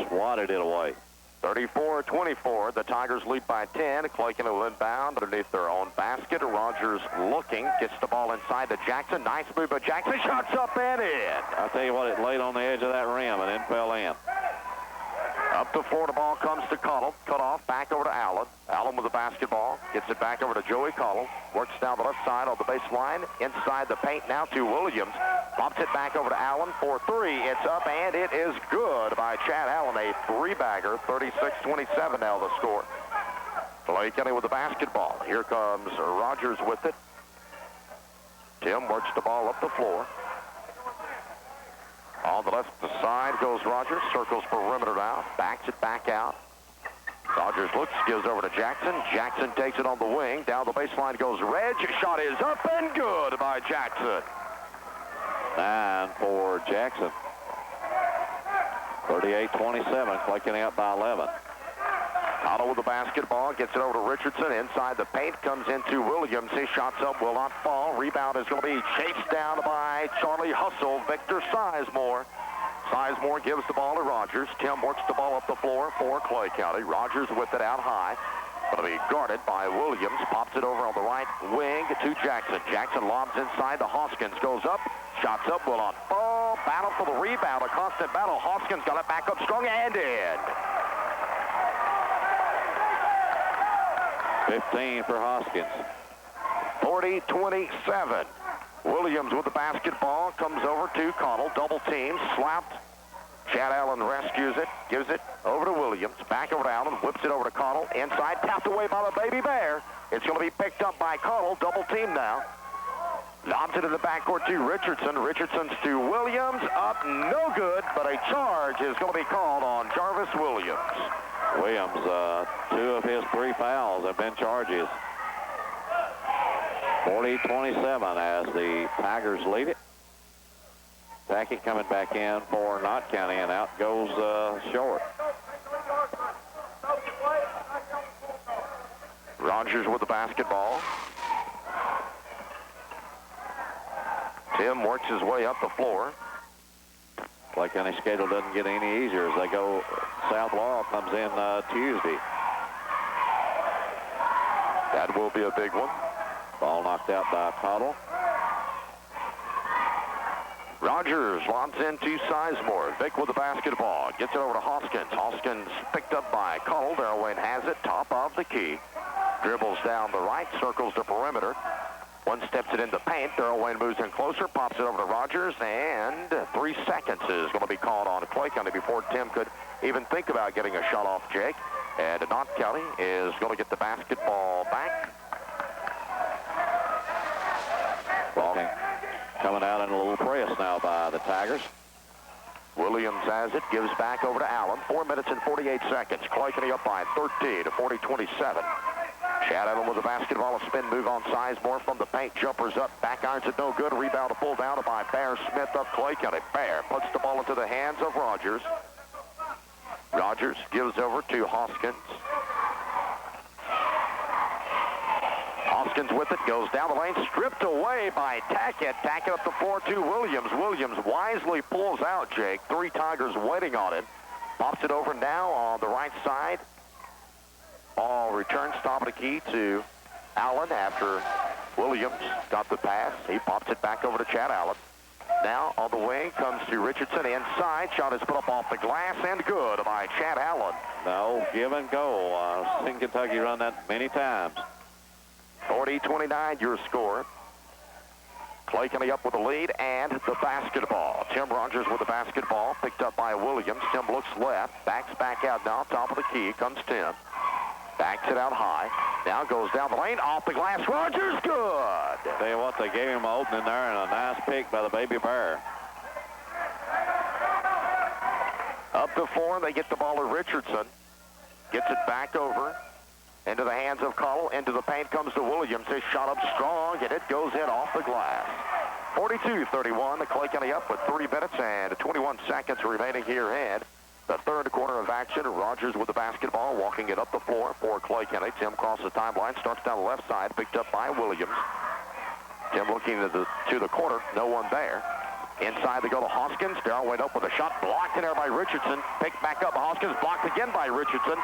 swatted it away. 34-24. The Tigers lead by 10. Clay County will inbound underneath their own basket. Rogers looking. Gets the ball inside to Jackson. Nice move by Jackson. Shots up and in. I'll tell you what, it laid on the edge of that rim and then fell in. Up the floor, the ball comes to Connell. Cut off, back over to Allen. Allen with the basketball. Gets it back over to Joey Connell. Works down the left side on the baseline. Inside the paint now to Williams. Pops it back over to Allen for 3. It's up, and it is good by Chad Allen. A 3-bagger. 36-27 now the score. Clay County with the basketball. Here comes Rogers with it. Tim works the ball up the floor. On the left side goes Rogers. Circles perimeter now. Backs it back out. Rogers looks, gives over to Jackson. Jackson takes it on the wing. Down the baseline goes Reg. Shot is up and good by Jackson. 9 for Jackson. 38-27. Clay County up by 11. Cottle with the basketball, gets it over to Richardson. Inside the paint, comes into Williams. His shot's up, will not fall. Rebound is going to be chased down by Charlie Hustle. Victor Sizemore. Sizemore gives the ball to Rogers. Tim works the ball up the floor for Clay County. Rogers with it out high. Going to be guarded by Williams. Pops it over on the right wing to Jackson. Jackson lobs inside to Hoskins. Goes up. Shots up, will not fall. Battle for the rebound. A constant battle. Hoskins got it back up strong and in. 15 for Hoskins. 40-27. Williams with the basketball. Comes over to Connell. Double team. Slapped. Chad Allen rescues it. Gives it over to Williams. Back over to Allen. Whips it over to Connell. Inside. Tapped away by the Baby Bear. It's going to be picked up by Connell. Double team now. Lobs it in the backcourt to Richardson. Richardson's to Williams. Up, no good, but a charge is going to be called on Jarvis Williams. Williams, 2 of his 3 fouls have been charges. 40-27 as the Tigers lead it. Tackett coming back in for Knott County, and out goes Short. Rogers with the basketball. Tim works his way up the floor. Clay County schedule doesn't get any easier as they go. South Laurel comes in Tuesday. That will be a big one. Ball knocked out by Cottle. Rogers lobs into Sizemore. Vic with the basketball. Gets it over to Hoskins. Hoskins picked up by Cottle. Darrell Wayne has it. Top of the key. Dribbles down the right. Circles the perimeter. One steps it into paint. Darrell Wayne moves in closer. Pops it over to Rogers. And 3 seconds is going to be called on Clay County before Tim could even think about getting a shot off Jake. And Knott County is going to get the basketball back. Ball coming out in a little press now by the Tigers. Williams has it, gives back over to Allen. 4 minutes and 48 seconds. Clay County up by 13 to 40-27. Chad Allen with the basketball, a spin move on Sizemore from the paint. Jumpers up, back irons it no good. Rebound to pull down by Bear Smith up Clay County. Bear puts the ball into the hands of Rogers. Rogers gives over to Hoskins. Hoskins with it, goes down the lane, stripped away by Tackett. Tackett up the floor to Williams. Williams wisely pulls out, Jake. 3 Tigers waiting on him. Pops it over now on the right side. Ball returns, top of the key to Allen after Williams got the pass. He pops it back over to Chad Allen. Now on the wing comes to Richardson inside. Shot is put up off the glass and good by Chad Allen. No, give and go. I've seen Kentucky run that many times. 40-29 your score. Clay County up with the lead and the basketball. Tim Rogers with the basketball, picked up by Williams. Tim looks left, backs back out now, top of the key, comes Tim. Backs it out high, now goes down the lane, off the glass, Rogers, good! Tell you what, they gave him an opening there and a nice pick by the Baby Bear. Up to 4, they get the ball to Richardson. Gets it back over. Into the hands of Cottle. Into the paint comes to Williams. His shot up strong, and it goes in off the glass. 42-31. The Clay County up with 3 minutes and 21 seconds remaining here in the third quarter of action. Rogers with the basketball, walking it up the floor for Clay County. Tim crosses the timeline, starts down the left side, picked up by Williams. Tim looking to the corner, no one there. Inside they go to Hoskins. Darrell Wayne up with a shot, blocked in there by Richardson. Picked back up, Hoskins blocked again by Richardson.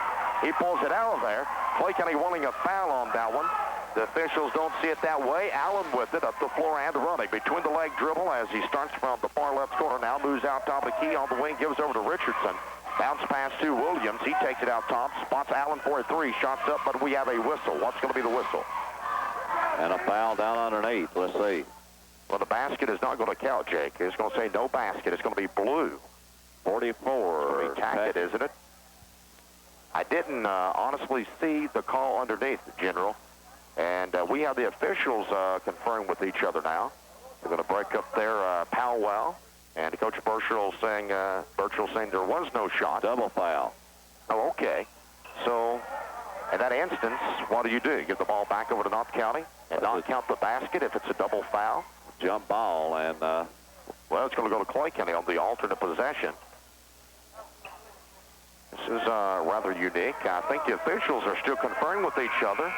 He pulls it out of there. Clay County wanting a foul on that one. The officials don't see it that way. Allen with it up the floor and running. Between the leg dribble as he starts from the far left corner. Now moves out top of the key on the wing, gives over to Richardson. Bounce pass to Williams. He takes it out top, spots Allen for a 3. Shots up, but we have a whistle. What's going to be the whistle? And a foul down underneath. Let's see. Well, the basket is not going to count, Jake. It's going to say no basket. It's going to be blue. 44. It's Tackett, isn't it? I didn't honestly see the call underneath, General. And we have the officials conferring with each other now. They're going to break up their powwow. And Coach Burchell saying there was no shot. Double foul. Oh, okay. So, in that instance, what do? You give the ball back over to Knott County and not count the basket if it's a double foul? Jump ball, and well, it's going to go to Clay County on the alternate possession. is rather unique. I think the officials are still conferring with each other.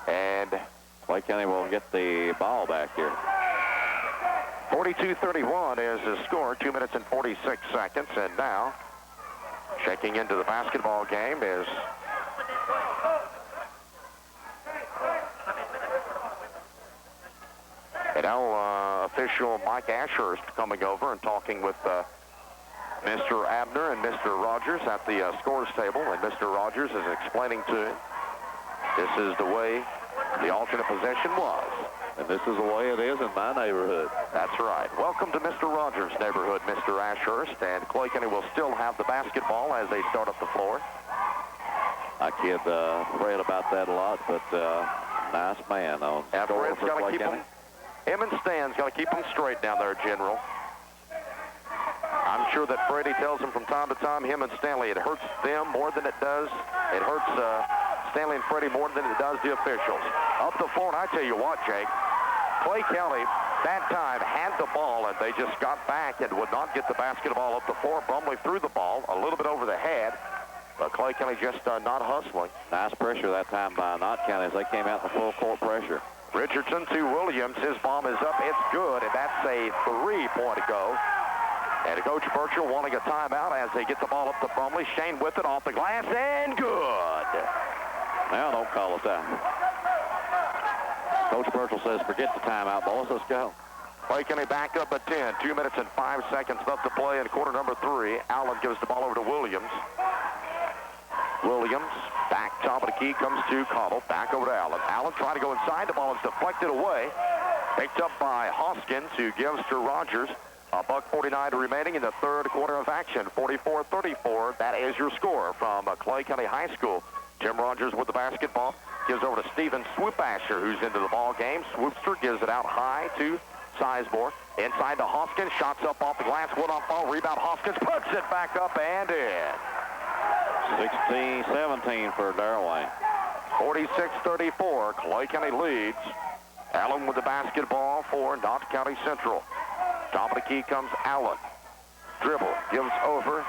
And Clay County will get the ball back here. 42-31 is the score, 2 minutes and 46 seconds. And now, checking into the basketball game is official Mike Ashurst coming over and talking with Mr. Abner and Mr. Rogers at the scores table. And Mr. Rogers is explaining to him this is the way the alternate possession was. And this is the way it is in my neighborhood. That's right. Welcome to Mr. Rogers' neighborhood, Mr. Ashurst. And Clay County will still have the basketball as they start up the floor. I kid Fred about that a lot, but nice man on score for Clay County. Him and Stan's got to keep them straight down there, General. I'm sure that Freddie tells him from time to time, him and Stanley, it hurts them more than it does. It hurts Stanley and Freddie more than it does the officials. Up the floor, and I tell you what, Jake, Clay County that time had the ball, and they just got back and would not get the basketball up the floor. Brumley threw the ball a little bit over the head, but Clay County just not hustling. Nice pressure that time by Knott County as they came out in the full court pressure. Richardson to Williams. His bomb is up. It's good, and that's a three-point go. And Coach Burchell wanting a timeout as they get the ball up to Brumley. Shane with it off the glass, and good. Now don't call it that. Coach Burchell says, forget the timeout, boys. Let's go. Clay County back up at 10. 2 minutes and 5 seconds left to play in quarter number 3. Allen gives the ball over to Williams. Williams, back top of the key, comes to Cottle. Back over to Allen. Allen trying to go inside. The ball is deflected away. Picked up by Hoskins, who gives to Rogers. $1:49 remaining in the third quarter of action. 44-34. That is your score from Clay County High School. Tim Rogers with the basketball. Gives over to Steven Swoopasher, who's into the ball game. Swoopster gives it out high to Sizemore. Inside to Hoskins. Shots up off the glass. One off ball. Rebound. Hoskins puts it back up and in. 16-17 for Darrell Wayne. 46-34. Clay County leads. Allen with the basketball for Knott County Central. Top of the key comes Allen. Dribble. Gives over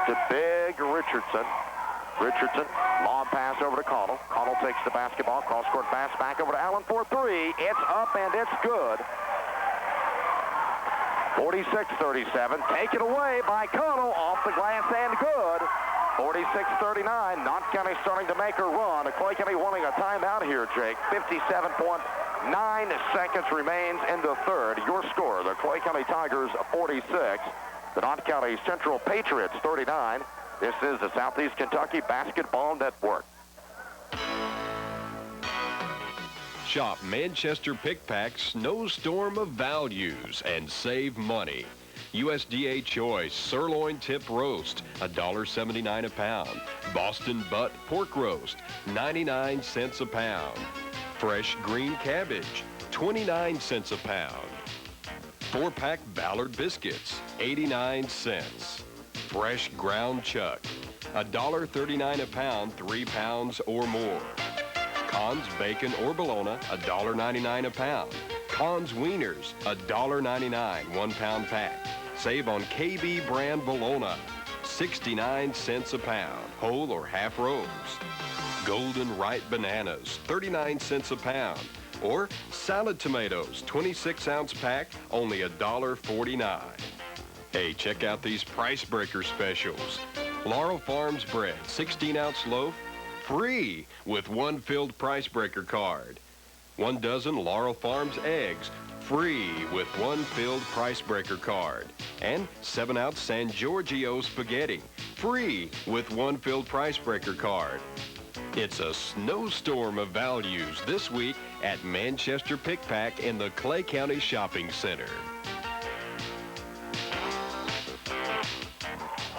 to Big Richardson. Richardson, lob pass over to Cottle. Cottle takes the basketball, cross-court pass back over to Allen for three. It's up and it's good. 46-37, taken away by Cottle, off the glass and good. 46-39, Knott County starting to make a run. Clay County wanting a timeout here, Jake. 57.9 seconds remains in the third. Your score, the Clay County Tigers 46, the Knott County Central Patriots 39. This is the Southeast Kentucky Basketball Network. Shop Manchester Pick Pack's Snowstorm of Values and save money. USDA Choice Sirloin Tip Roast, $1.79 a pound. Boston Butt Pork Roast, 99 cents a pound. Fresh Green Cabbage, 29 cents a pound. 4-pack Ballard Biscuits, 89 cents. Fresh ground chuck, $1.39 a pound, 3 pounds or more. Conn's Bacon or Bologna, $1.99 a pound. Conn's Wieners, $1.99, 1 pound pack. Save on KB brand Bologna, 69 cents a pound, whole or half rows. Golden Right Bananas, 39 cents a pound. Or salad tomatoes, 26-ounce pack, only $1.49. Hey, check out these Price Breaker specials. Laurel Farms bread, 16-ounce loaf, free with 1 filled Price Breaker card. 1 dozen Laurel Farms eggs, free with 1 filled Price Breaker card. And 7-ounce San Giorgio spaghetti, free with 1 filled Price Breaker card. It's a snowstorm of values this week at Manchester Pick Pack in the Clay County Shopping Center.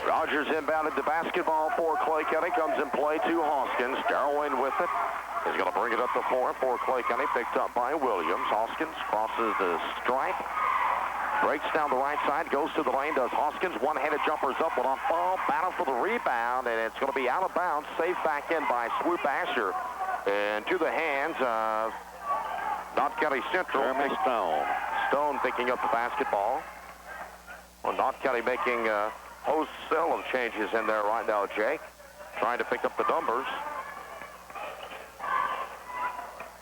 Rogers inbounded the basketball for Clay County. Comes in play to Hoskins. Darwin with it. Is going to bring it up the floor for Clay County. Picked up by Williams. Hoskins crosses the stripe. Breaks down the right side. Goes to the lane. Does Hoskins. One-handed jumpers up with a fall. Battle for the rebound. And it's going to be out of bounds. Saved back in by Swoop Asher. And to the hands of Knott County Central. Jeremy Stone. Stone picking up the basketball. Well, Knott County making wholesale of changes in there right now, Jake. Trying to pick up the numbers.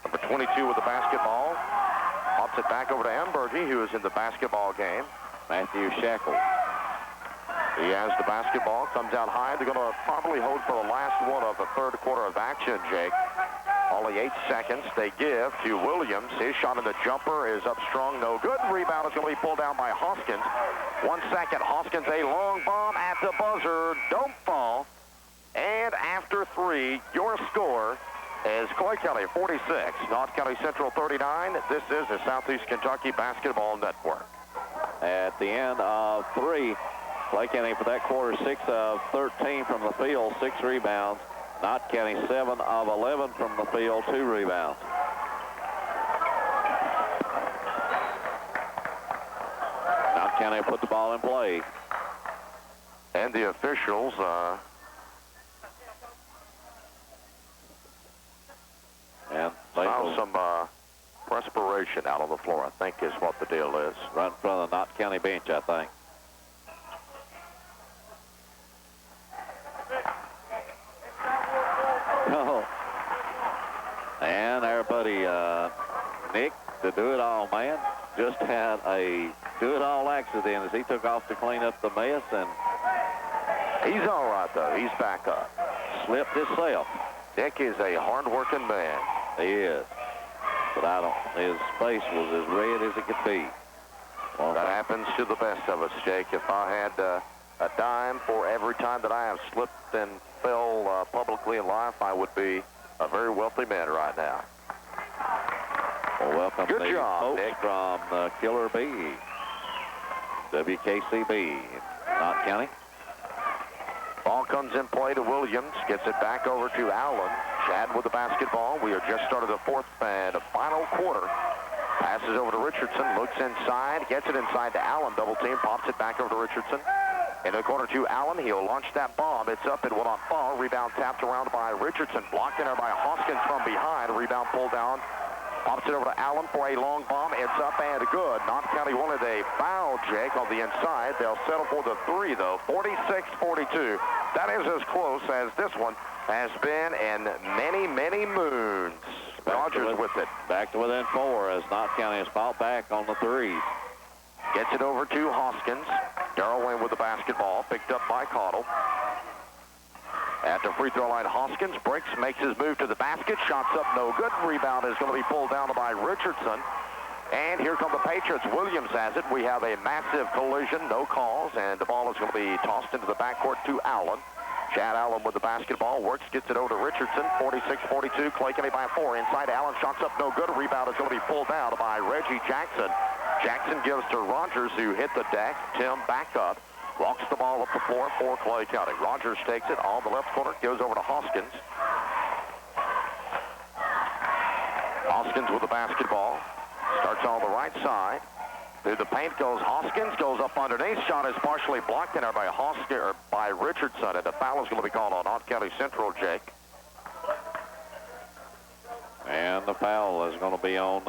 Number 22 with the basketball. Pops it back over to Ambergy, who is in the basketball game. Matthew Shackle. He has the basketball, comes out high. They're going to probably hold for the last one of the third quarter of action, Jake. Only 8 seconds they give to Williams. His shot in the jumper is up strong, no good. Rebound is going to be pulled down by Hoskins. 1 second, Hoskins a long bomb at the buzzer. Don't fall. And after 3, your score is Clay County 46, Knott County Central 39. This is the Southeast Kentucky Basketball Network. At the end of 3, Clay County for that quarter, 6 of 13 from the field, 6 rebounds. Knott County 7 of 11 from the field, 2 rebounds. Knott County put the ball in play. And the officials and found some perspiration out on the floor, I think is what the deal is. Right in front of the Knott County bench, I think. Oh. And our buddy Nick, the do-it-all man, just had a do-it-all accident as he took off to clean up the mess, and he's all right, though. He's back up. Slipped himself. Nick is a hard-working man. He is. But his face was as red as it could be. Well, that happens to the best of us, Jake. If I had a dime for every time that I have slipped and fell publicly in life, I would be a very wealthy man right now. Well, welcome Good the job, folks Nick. from Killer B, WKCB, Knott County. Ball comes in play to Williams, gets it back over to Allen. Chad with the basketball. We have just started the fourth and final quarter. Passes over to Richardson, looks inside, gets it inside to Allen. Double team, pops it back over to Richardson. In the corner to Allen, he'll launch that bomb. It's up and will not fall. Rebound tapped around by Richardson. Blocked in there by Hoskins from behind. Rebound pulled down. Pops it over to Allen for a long bomb. It's up and good. Knott County wanted a foul, Jake, on the inside. They'll settle for the 3, though. 46-42. That is as close as this one has been in many, many moons. Rogers with it. Back to within 4 as Knott County has fought back on the 3s. Gets it over to Hoskins. Darrell Wayne with the basketball. Picked up by Cottle. At the free throw line, Hoskins breaks, makes his move to the basket. Shots up, no good. Rebound is going to be pulled down by Richardson. And here come the Patriots. Williams has it. We have a massive collision, no calls, and the ball is going to be tossed into the backcourt to Allen. Chad Allen with the basketball, works, gets it over to Richardson. 46-42, Clay County by 4. Inside Allen, shots up, no good. Rebound is going to be pulled down by Reggie Jackson. Jackson gives to Rogers, who hit the deck. Tim back up. Walks the ball up the floor for Clay County. Rogers takes it on the left corner, goes over to Hoskins. Hoskins with the basketball. Starts on the right side. Through the paint goes Hoskins, goes up underneath. Shot is partially blocked in there by Hoskins, or by Richardson, and the foul is going to be called on Knott County Central, Jake. And the foul is going to be on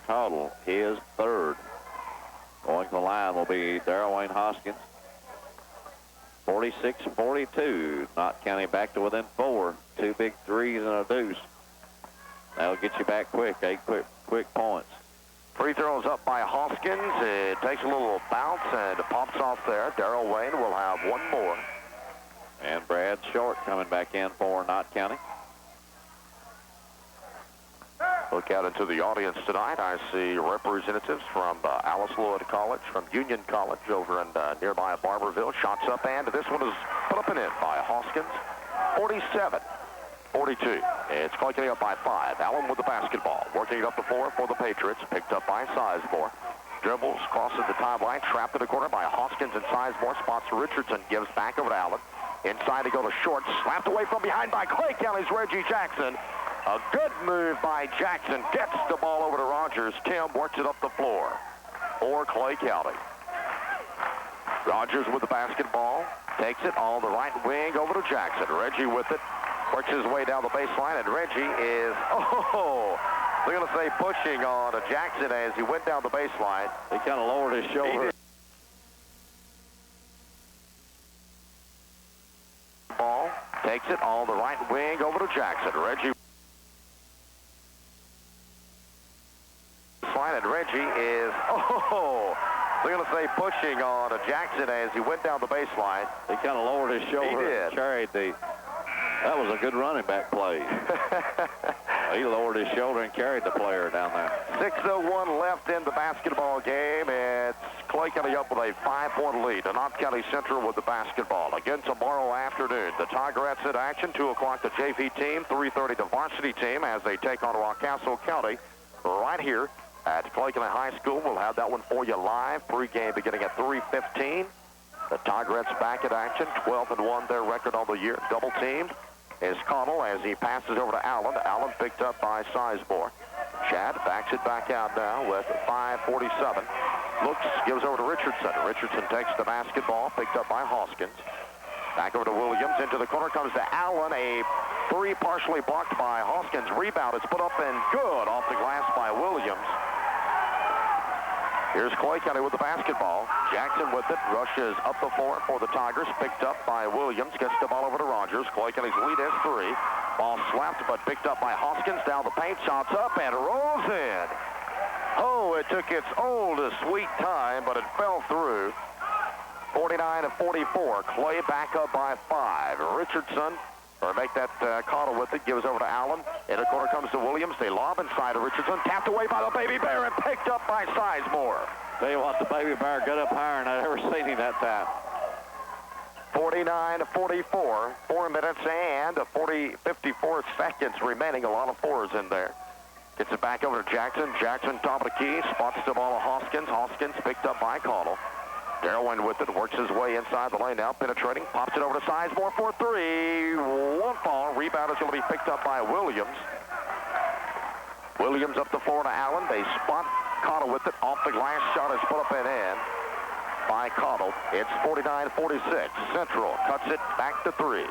Cottle, his 3rd. Going to the line will be Darrell Wayne Hoskins. 46-42. Knott County back to within 4. 2 big 3s and a deuce. That'll get you back quick. 8 quick points. Free throws up by Hoskins. It takes a little bounce and it pops off there. Darrell Wayne will have one more. And Brad Short coming back in for Knott County. Look out into the audience tonight. I see representatives from Alice Lloyd College, from Union College over in nearby Barberville. Shots up, and this one is put up and in by Hoskins. 47-42. It's Clay County up by 5. Allen with the basketball. Working it up the floor for the Patriots. Picked up by Sizemore. Dribbles, crosses the timeline. Trapped in the corner by Hoskins and Sizemore. Spots Richardson. Gives back over to Allen. Inside to go to Short. Slapped away from behind by Clay County's Reggie Jackson. A good move by Jackson. Gets the ball over to Rogers. Tim works it up the floor for Clay County. Rogers with the basketball. Takes it on the right wing over to Jackson. Reggie with it. Works his way down the baseline, and Reggie is, they're going to say pushing on Jackson as he went down the baseline. He kind of lowered his shoulder. takes it on the right wing over to Jackson. Reggie. And Reggie is, we're going to say pushing on Jackson as he went down the baseline. He kind of lowered his shoulder. He did. And carried that was a good running back play. He lowered his shoulder and carried the player down there. 6:01 left in the basketball game. It's Clay County up with a 5-point lead. Knott County Central with the basketball. Again tomorrow afternoon, the Tigerettes in action. 2 o'clock the JV team, 3:30 the varsity team as they take on Rockcastle County right here at Clay County High School. We'll have that one for you live. Pre-game beginning at 3:15. The Tigerettes back in action. 12-1 their record on the year. Double teamed is Connell as he passes over to Allen. Allen picked up by Sizemore. Chad backs it back out now with 5:47. Looks, gives over to Richardson. Richardson takes the basketball, picked up by Hoskins. Back over to Williams. Into the corner comes to Allen. A three partially blocked by Hoskins. Rebound is put up and good off the glass by Williams. Here's Clay County with the basketball. Jackson with it. Rushes up the floor for the Tigers. Picked up by Williams. Gets the ball over to Rogers. Clay County's lead is 3. Ball slapped but picked up by Hoskins. Down the paint. Shots up and rolls in. Oh, it took its old sweet time, but it fell through. 49-44. Clay back up by 5. Richardson, or make that Connell with it, gives over to Allen. In the corner comes to Williams. They lob inside of Richardson. Tapped away by the Baby Bear and picked up by Sizemore. Tell you what, the Baby Bear got up higher than I've ever seen him that time. 49-44. 4 minutes and 54 seconds remaining. A lot of fours in there. Gets it back over to Jackson. Jackson, top of the key. Spots the ball to Hoskins. Hoskins picked up by Connell. Darwin with it, works his way inside the lane now, penetrating, pops it over to Sizemore for 3. One fall. Rebound is going to be picked up by Williams. Williams up the floor to Allen. They spot Connell with it. Off the glass, shot is put up and in by Connell. It's 49-46. Central cuts it back to 3.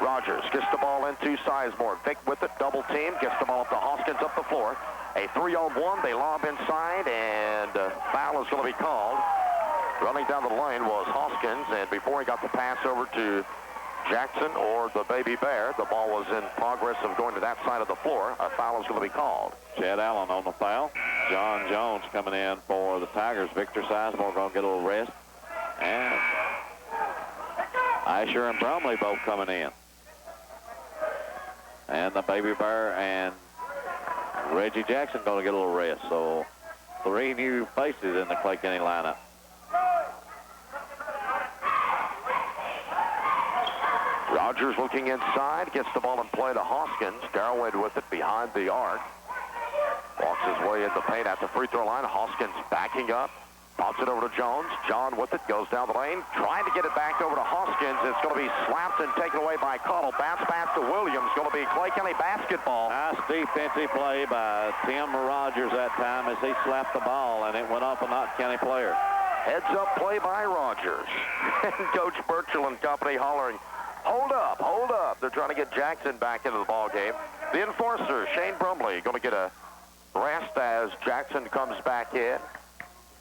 Rogers gets the ball into Sizemore. Vic with it, double team, gets the ball up to Hoskins up the floor. A 3-on-1. They lob inside, and foul is going to be called. Running down the lane was Hoskins, and before he got the pass over to Jackson or the Baby Bear, the ball was in progress of going to that side of the floor. A foul is going to be called. Chad Allen on the foul. John Jones coming in for the Tigers. Victor Sizemore going to get a little rest. And Asher and Bromley both coming in. And the Baby Bear and Reggie Jackson going to get a little rest. So 3 new faces in the Clay County lineup. Rogers looking inside, gets the ball in play to Hoskins. Darwin with it behind the arc. Walks his way in the paint at the free throw line. Hoskins backing up. Pops it over to Jones. John with it, goes down the lane. Trying to get it back over to Hoskins. It's going to be slapped and taken away by Connell. Bounce pass to Williams. Going to be Clay County basketball. Nice defensive play by Tim Rogers that time as he slapped the ball, and it went off a Knott County player. Heads up play by Rogers. And Coach Burchell and company hollering, hold up, hold up. They're trying to get Jackson back into the ball game. The enforcer, Shane Brumley, going to get a rest as Jackson comes back in.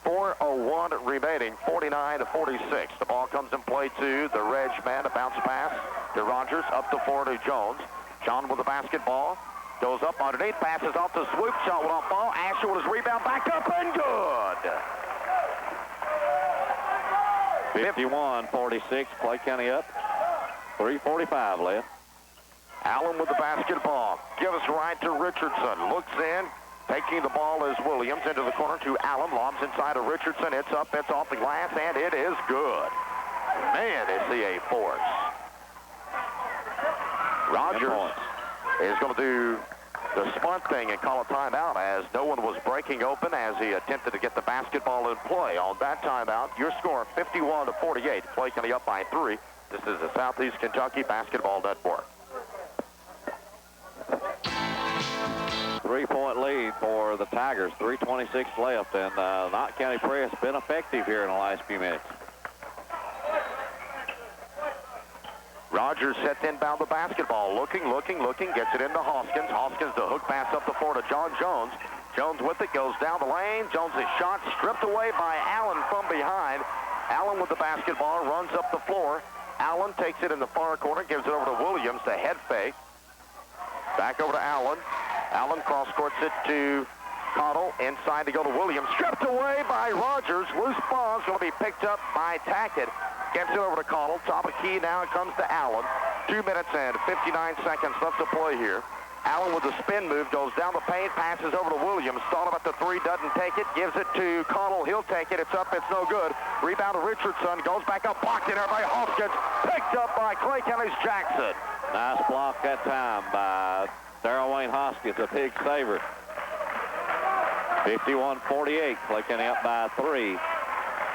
4:01 remaining, 49-46. The ball comes in play to the Reg man. A bounce pass to Rogers, up the floor to Jones. John with the basketball. Goes up underneath, passes off the swoop, shot went off ball. Asher with his rebound, back up and good. 51-46, Clay County up. 3:45 left. Allen with the basketball. Gives right to Richardson. Looks in. Taking the ball is Williams into the corner to Allen. Lobs inside of Richardson. It's up. It's off the glass, and it is good. Man, is he a force. Rogers is going to do the smart thing and call a timeout as no one was breaking open as he attempted to get the basketball in play. On that timeout, your score 51-48. Clay County up by 3. This is the Southeast Kentucky Basketball Network. 3-point lead for the Tigers. 3:26 left, and Knott County Press been effective here in the last few minutes. Rogers set to inbound the basketball. Looking, gets it into Hoskins. Hoskins the hook pass up the floor to John Jones. Jones with it, goes down the lane. Jones' shot stripped away by Allen from behind. Allen with the basketball, runs up the floor. Allen takes it in the far corner, gives it over to Williams, the head fake. Back over to Allen. Allen cross-courts it to Cottle, inside to go to Williams. Stripped away by Rogers. Loose ball is going to be picked up by Tackett. Gets it over to Cottle. Top of key, now it comes to Allen. 2 minutes and 59 seconds left to play here. Allen with a spin move, goes down the paint, passes over to Williams. Thought about the three, doesn't take it, gives it to Cottle. He'll take it. It's up, it's no good. Rebound to Richardson, goes back up, blocked in there by Hoskins. Picked up by Clay County's Jackson. Nice block that time by Darrell Wayne Hoskins, a big saver. 51-48, Clay County up by 3.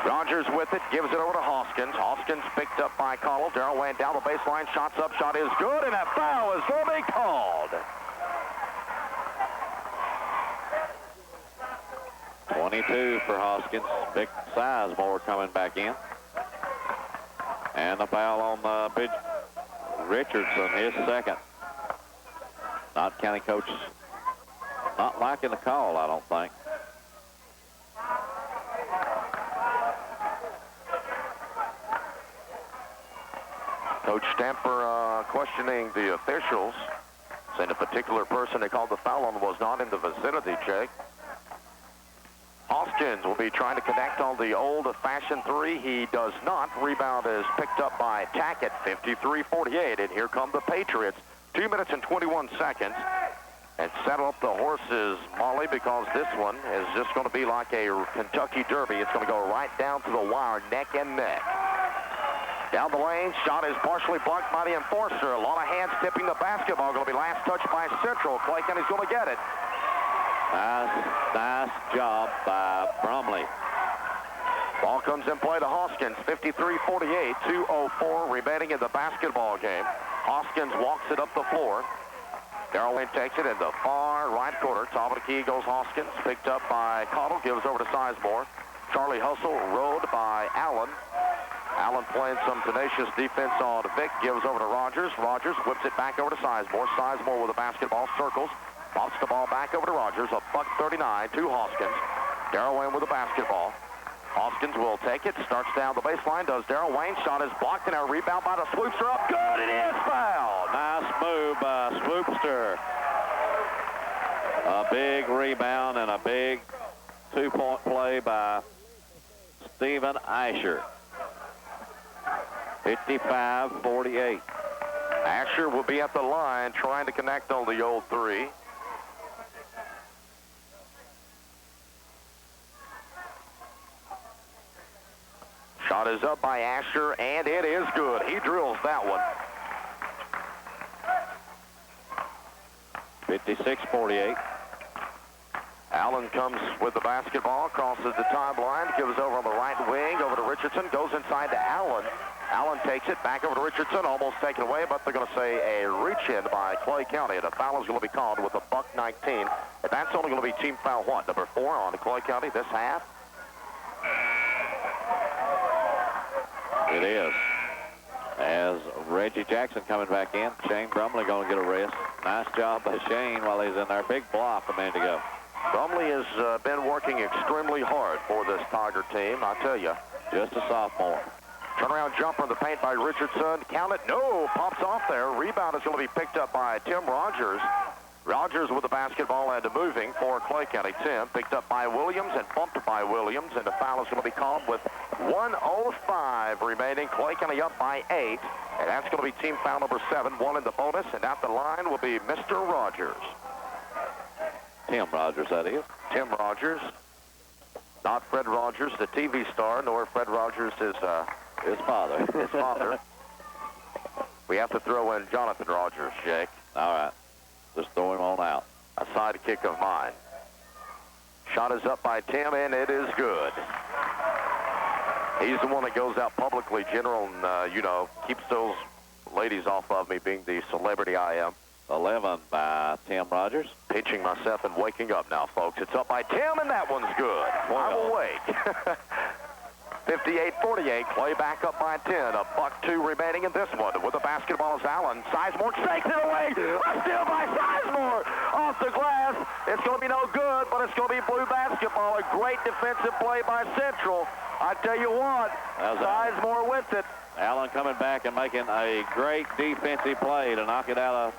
Rogers with it, gives it over to Hoskins. Hoskins picked up by Cottle. Darrell Wayne down the baseline, shots up, shot is good, and that foul is going to be called. 22 for Hoskins. Big Sizemore coming back in. And the foul on big Richardson, his second. Knott County coach not liking the call, I don't think. Coach Stamper questioning the officials, saying a particular person they called the foul on was not in the vicinity, Jake. Hoskins will be trying to connect on the old-fashioned three. He does not. Rebound is picked up by Tackett, 53-48, and here come the Patriots. 2 minutes and 21 seconds. And settle up the horses, Molly, because this one is just going to be like a Kentucky Derby. It's going to go right down to the wire, neck and neck. Down the lane, shot is partially blocked by the enforcer. A lot of hands tipping the basketball. Going to be last touch by Central. Clay County's going to get it. Nice job by Brumley. Ball comes in play to Hoskins, 53-48, 2:04 remaining in the basketball game. Hoskins walks it up the floor. Darrell Wayne takes it in the far right corner. Top of the key goes Hoskins, picked up by Cottle, gives over to Sizemore. Charlie Hustle rode by Allen. Allen playing some tenacious defense on Vick, gives over to Rogers. Rogers whips it back over to Sizemore. Sizemore with the basketball, circles, pops the ball back over to Rogers. $1.39 to Hoskins. Darrell Wayne with the basketball. Hoskins will take it, starts down the baseline, does Darrell Wayne. Shot is blocked, and a rebound by the Swoopster up. Good, it is fouled. Nice move by Swoopster. A big rebound and a big two-point play by Stephen Asher. 55-48. Asher will be at the line trying to connect on the old three. Shot is up by Asher, and it is good. He drills that one. 56-48. Allen comes with the basketball, crosses the timeline, gives over on the right wing, over to Richardson, goes inside to Allen. Allen takes it back over to Richardson, almost taken away, but they're going to say a reach-in by Clay County, and a foul is going to be called with $1.19. And that's only going to be team foul what, number 4 on Clay County this half? It is. As Reggie Jackson coming back in, Shane Brumley going to get a rest. Nice job by Shane while he's in there. Big block a minute ago. Brumley has been working extremely hard for this Tiger team, I tell you. Just a sophomore. Turnaround jumper in the paint by Richardson. Count it. No. Pops off there. Rebound is going to be picked up by Tim Rogers. Rogers with the basketball and moving for Clay County. Tim picked up by Williams and bumped by Williams, and the foul is going to be called with 1:05 remaining. Clay County up by 8, and that's going to be team foul number 7, 1 in the bonus, and at the line will be Mr. Rogers. Tim Rogers, that is. Tim Rogers. Not Fred Rogers, the TV star, nor Fred Rogers, his father. His father. We have to throw in Jonathan Rogers, Jake. All right. Just throw him on out. A side kick of mine. Shot is up by Tim, and it is good. He's the one that goes out publicly, General, and, you know, keeps those ladies off of me being the celebrity I am. 11 by Tim Rogers. Pinching myself and waking up now, folks. It's up by Tim, and that one's good. I'm awake. 58-48, Clay back up by 10. A $1.02 remaining in this one. With the basketball is Allen. Sizemore takes it away. A steal by Sizemore off the glass. It's going to be no good, but it's going to be blue basketball. A great defensive play by Central. I tell you what, Sizemore with it. Allen coming back and making a great defensive play to knock it out of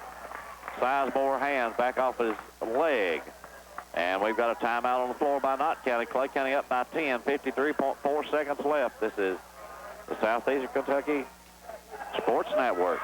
Sizemore's hands, back off his leg. And we've got a timeout on the floor by Knott County. Clay County up by 10, 53.4 seconds left. This is the Southeastern Kentucky Sports Network.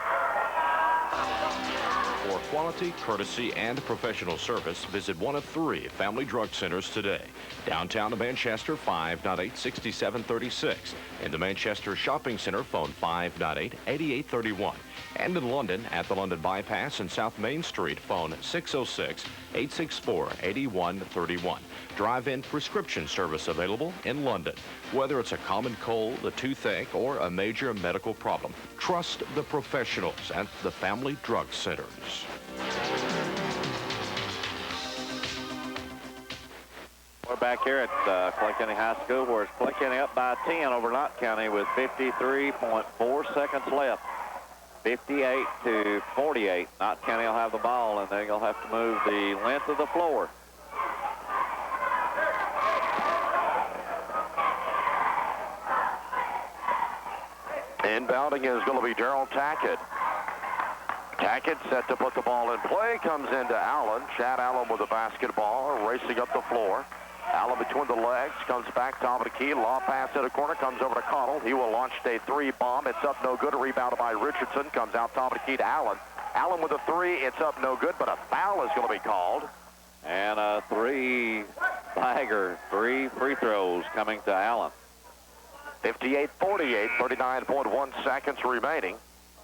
For quality, courtesy, and professional service, visit one of 3 family drug centers today. Downtown Manchester, 598-6736. In the Manchester Shopping Center, phone 598-8831. And in London, at the London Bypass and South Main Street, phone 606-864-8131. Drive-in prescription service available in London. Whether it's a common cold, a toothache, or a major medical problem, trust the professionals at the family drug centers. We're back here at Clay County High School, where it's Clay County up by 10 over Knott County with 53.4 seconds left. 58-48. Knott County will have the ball, and they'll have to move the length of the floor. Inbounding is going to be Darrell Tackett. Tackett set to put the ball in play, comes into Allen. Chad Allen with the basketball, racing up the floor. Allen between the legs, comes back, top of the key, lob pass to the corner, comes over to Connell. He will launch a 3 bomb. It's up no good, rebounded by Richardson, comes out top of the key to Allen. Allen with a 3, it's up no good, but a foul is going to be called. And a 3-bagger, 3 free throws coming to Allen. 58-48, 39.1 seconds remaining.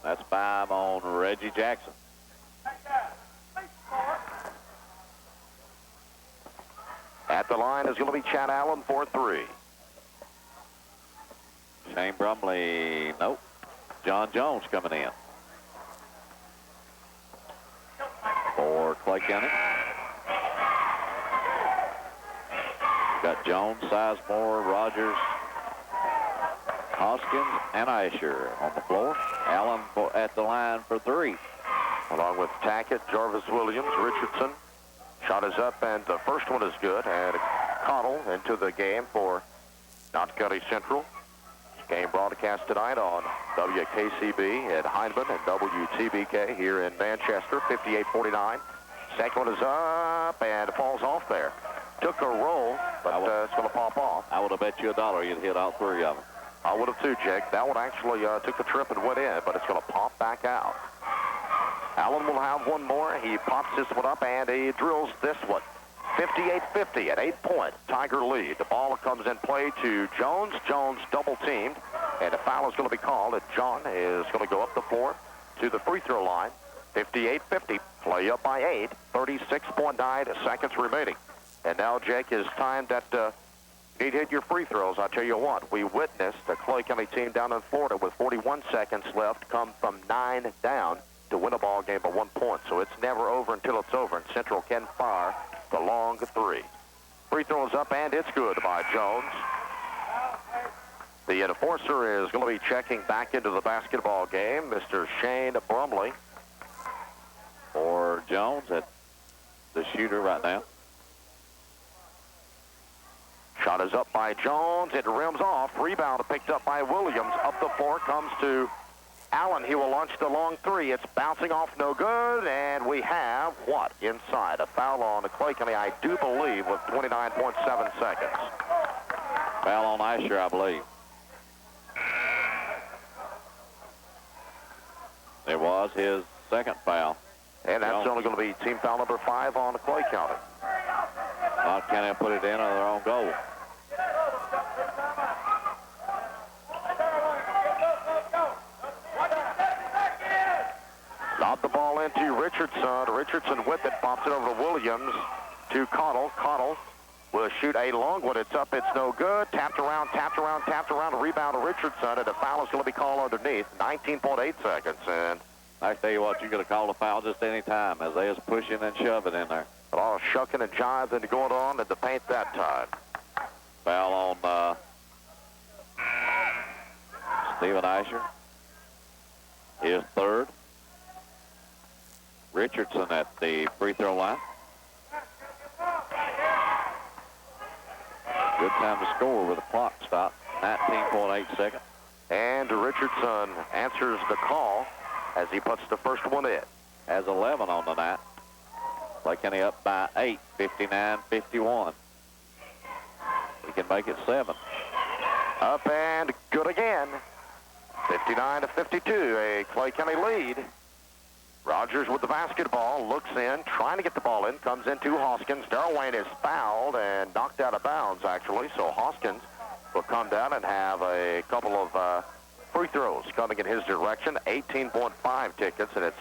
That's 5 on Reggie Jackson. At the line is going to be Chad Allen for 3. Shane Brumley, nope. John Jones coming in for Clay County. Got Jones, Sizemore, Rogers, Hoskins, and Asher on the floor. Allen at the line for 3. Along with Tackett, Jarvis Williams, Richardson. Shot is up, and the first one is good. And Connell into the game for Knott County Central. Game broadcast tonight on WKCB at Heinemann and WTBK here in Manchester, 58-49. Second one is up and falls off there. Took a roll, but it's going to pop off. I would have bet you $1 you'd hit all 3 of them. I would have too, Jake. That one actually took the trip and went in, but it's going to pop back out. Allen will have one more. He pops this one up, and he drills this one. 58-50 at 8-point. Tiger lead. The ball comes in play to Jones. Jones double-teamed, and a foul is going to be called. And John is going to go up the floor to the free throw line. 58-50. Play up by 8. 36.9 seconds remaining. And now, Jake, is time that you need to hit your free throws. I tell you what, we witnessed a Clay County team down in Florida with 41 seconds left come from 9 down to win a ball game by 1 point. So it's never over until it's over, and Central can fire the long 3. Free throw is up, and it's good by Jones. The enforcer is going to be checking back into the basketball game, Mr. Shane Brumley. For Jones at the shooter right now. Shot is up by Jones. It rims off. Rebound picked up by Williams. Up the floor comes to Allen. He will launch the long 3. It's bouncing off, no good. And we have what inside? A foul on Clay County, I do believe, with 29.7 seconds. Foul on Asher, I believe. It was his second foul. And that's only going to be team foul number 5 on Clay County. Knott County will put it in on their own goal. Lob the ball into Richardson. Richardson with it, pops it over to Williams, to Connell. Connell will shoot a long one. It's up, it's no good. Tapped around, tapped around, tapped around. A rebound to Richardson, and a foul is going to be called underneath. 19.8 seconds, and I tell you what, you're going to call a foul just any time as they is pushing and shoving in there. a lot of shucking and jiving going on in the paint that time. Foul on Steven Asher, his third. Richardson at the free throw line. Good time to score with the clock stopped. 19.8 seconds. And Richardson answers the call as he puts the first one in. Has 11 on the night. Clay County up by 8, 59-51. He can make it 7. Up and good again. 59-52, a Clay County lead. Rogers with the basketball, looks in, trying to get the ball in, comes into Hoskins. Darrell Wayne is fouled and knocked out of bounds, actually, so Hoskins will come down and have a couple of free throws coming in his direction. 18.5 ticks, and it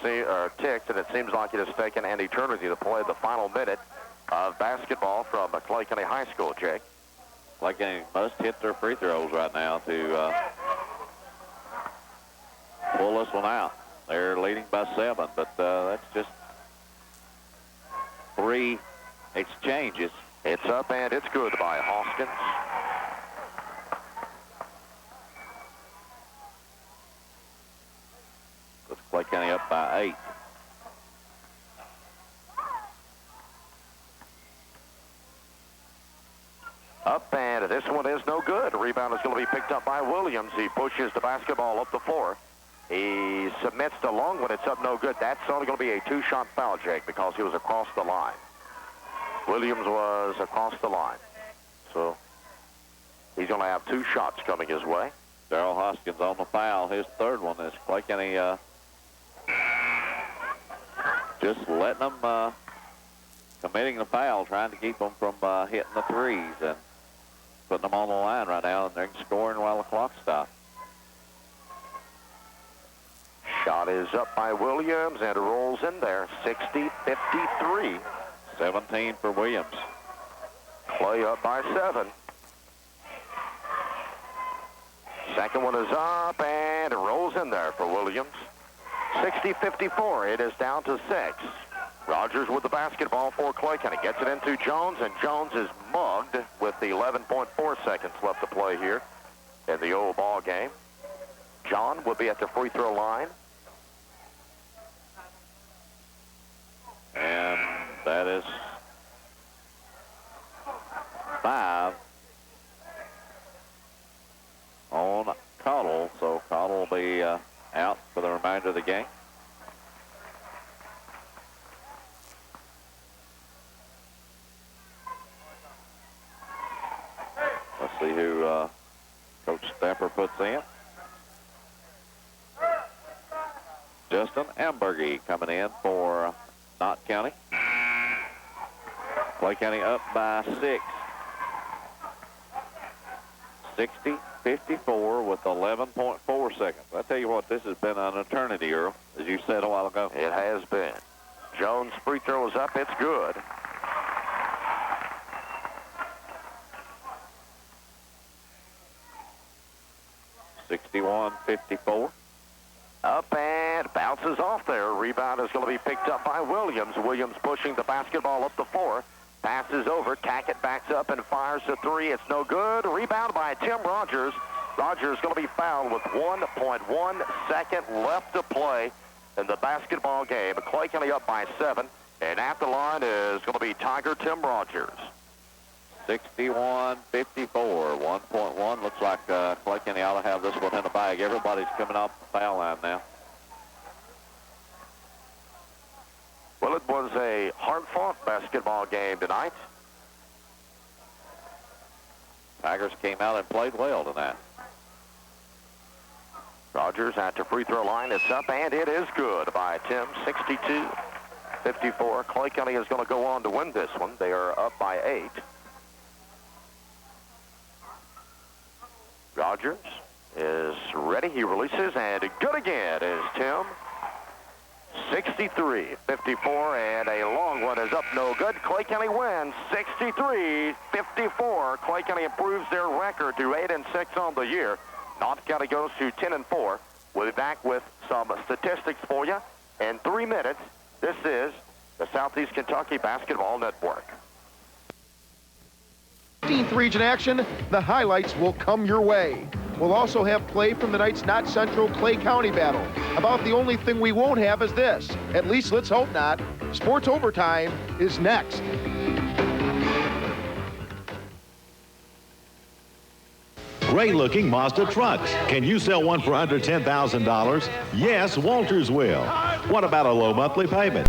seems like it has taken an eternity to play the final minute of basketball from Clay County High School, Jake. Clay County must hit their free throws right now to pull this one out. They're leading by 7, but that's just 3 exchanges. It's up and it's good by Hoskins. Puts Clay County up by 8. Up and this one is no good. Rebound is going to be picked up by Williams. He pushes the basketball up the floor. He submits the long one. It's up no good. That's only going to be a 2-shot foul, Jake, because he was across the line. Williams was across the line. So he's going to have 2 shots coming his way. Darrell Hoskins on the foul. His third one is Clay County just letting them committing the foul, trying to keep them from hitting the threes and putting them on the line right now, and they're scoring while the clock stops. Shot is up by Williams and rolls in there. 60-53. 17 for Williams. Clay up by 7. Second one is up and it rolls in there for Williams. 60-54. It is down to 6. Rogers with the basketball for Clay County. Gets it into Jones, and Jones is mugged with the 11.4 seconds left to play here in the old ball game. John will be at the free throw line. And that is 5 on Cottle. So Cottle will be out for the remainder of the game. Let's see who Coach Stepper puts in. Justin Ambergy coming in for Knott County. Clay County up by 6. 60-54 with 11.4 seconds. I tell you what, this has been an eternity, Earl, as you said a while ago. It has been. Jones' free throw is up. It's good. (61-54). Up and bounces off there. Rebound is going to be picked up by Williams. Williams pushing the basketball up the floor. Passes over. Tackett backs up and fires a 3. It's no good. Rebound by Tim Rogers. Rogers going to be fouled with 1.1 second left to play in the basketball game. Clay County up by 7. And at the line is going to be Tiger Tim Rogers. 61-54, 1.1. Looks like Clay County ought to have this one in the bag. Everybody's coming off the foul line now. Well, it was a hard-fought basketball game tonight. Tigers came out and played well tonight. Rogers at the free throw line. It's up, and it is good by Tim. 62-54. Clay County is going to go on to win this one. They are up by 8. Rogers is ready. He releases, and good again is Tim. 63-54, and a long one is up no good. Clay County wins 63-54. Clay County improves their record to 8-6 on the year. Knott County goes to 10-4. We'll be back with some statistics for you in 3 minutes. This is the Southeast Kentucky Basketball Network. 15th region action, the highlights will come your way. We'll also have play from the night's Knott Central Clay County battle. About the only thing we won't have is this. At least let's hope not. Sports Overtime is next. Great-looking Mazda trucks. Can you sell one for under $10,000? Yes, Walters will. What about a low monthly payment?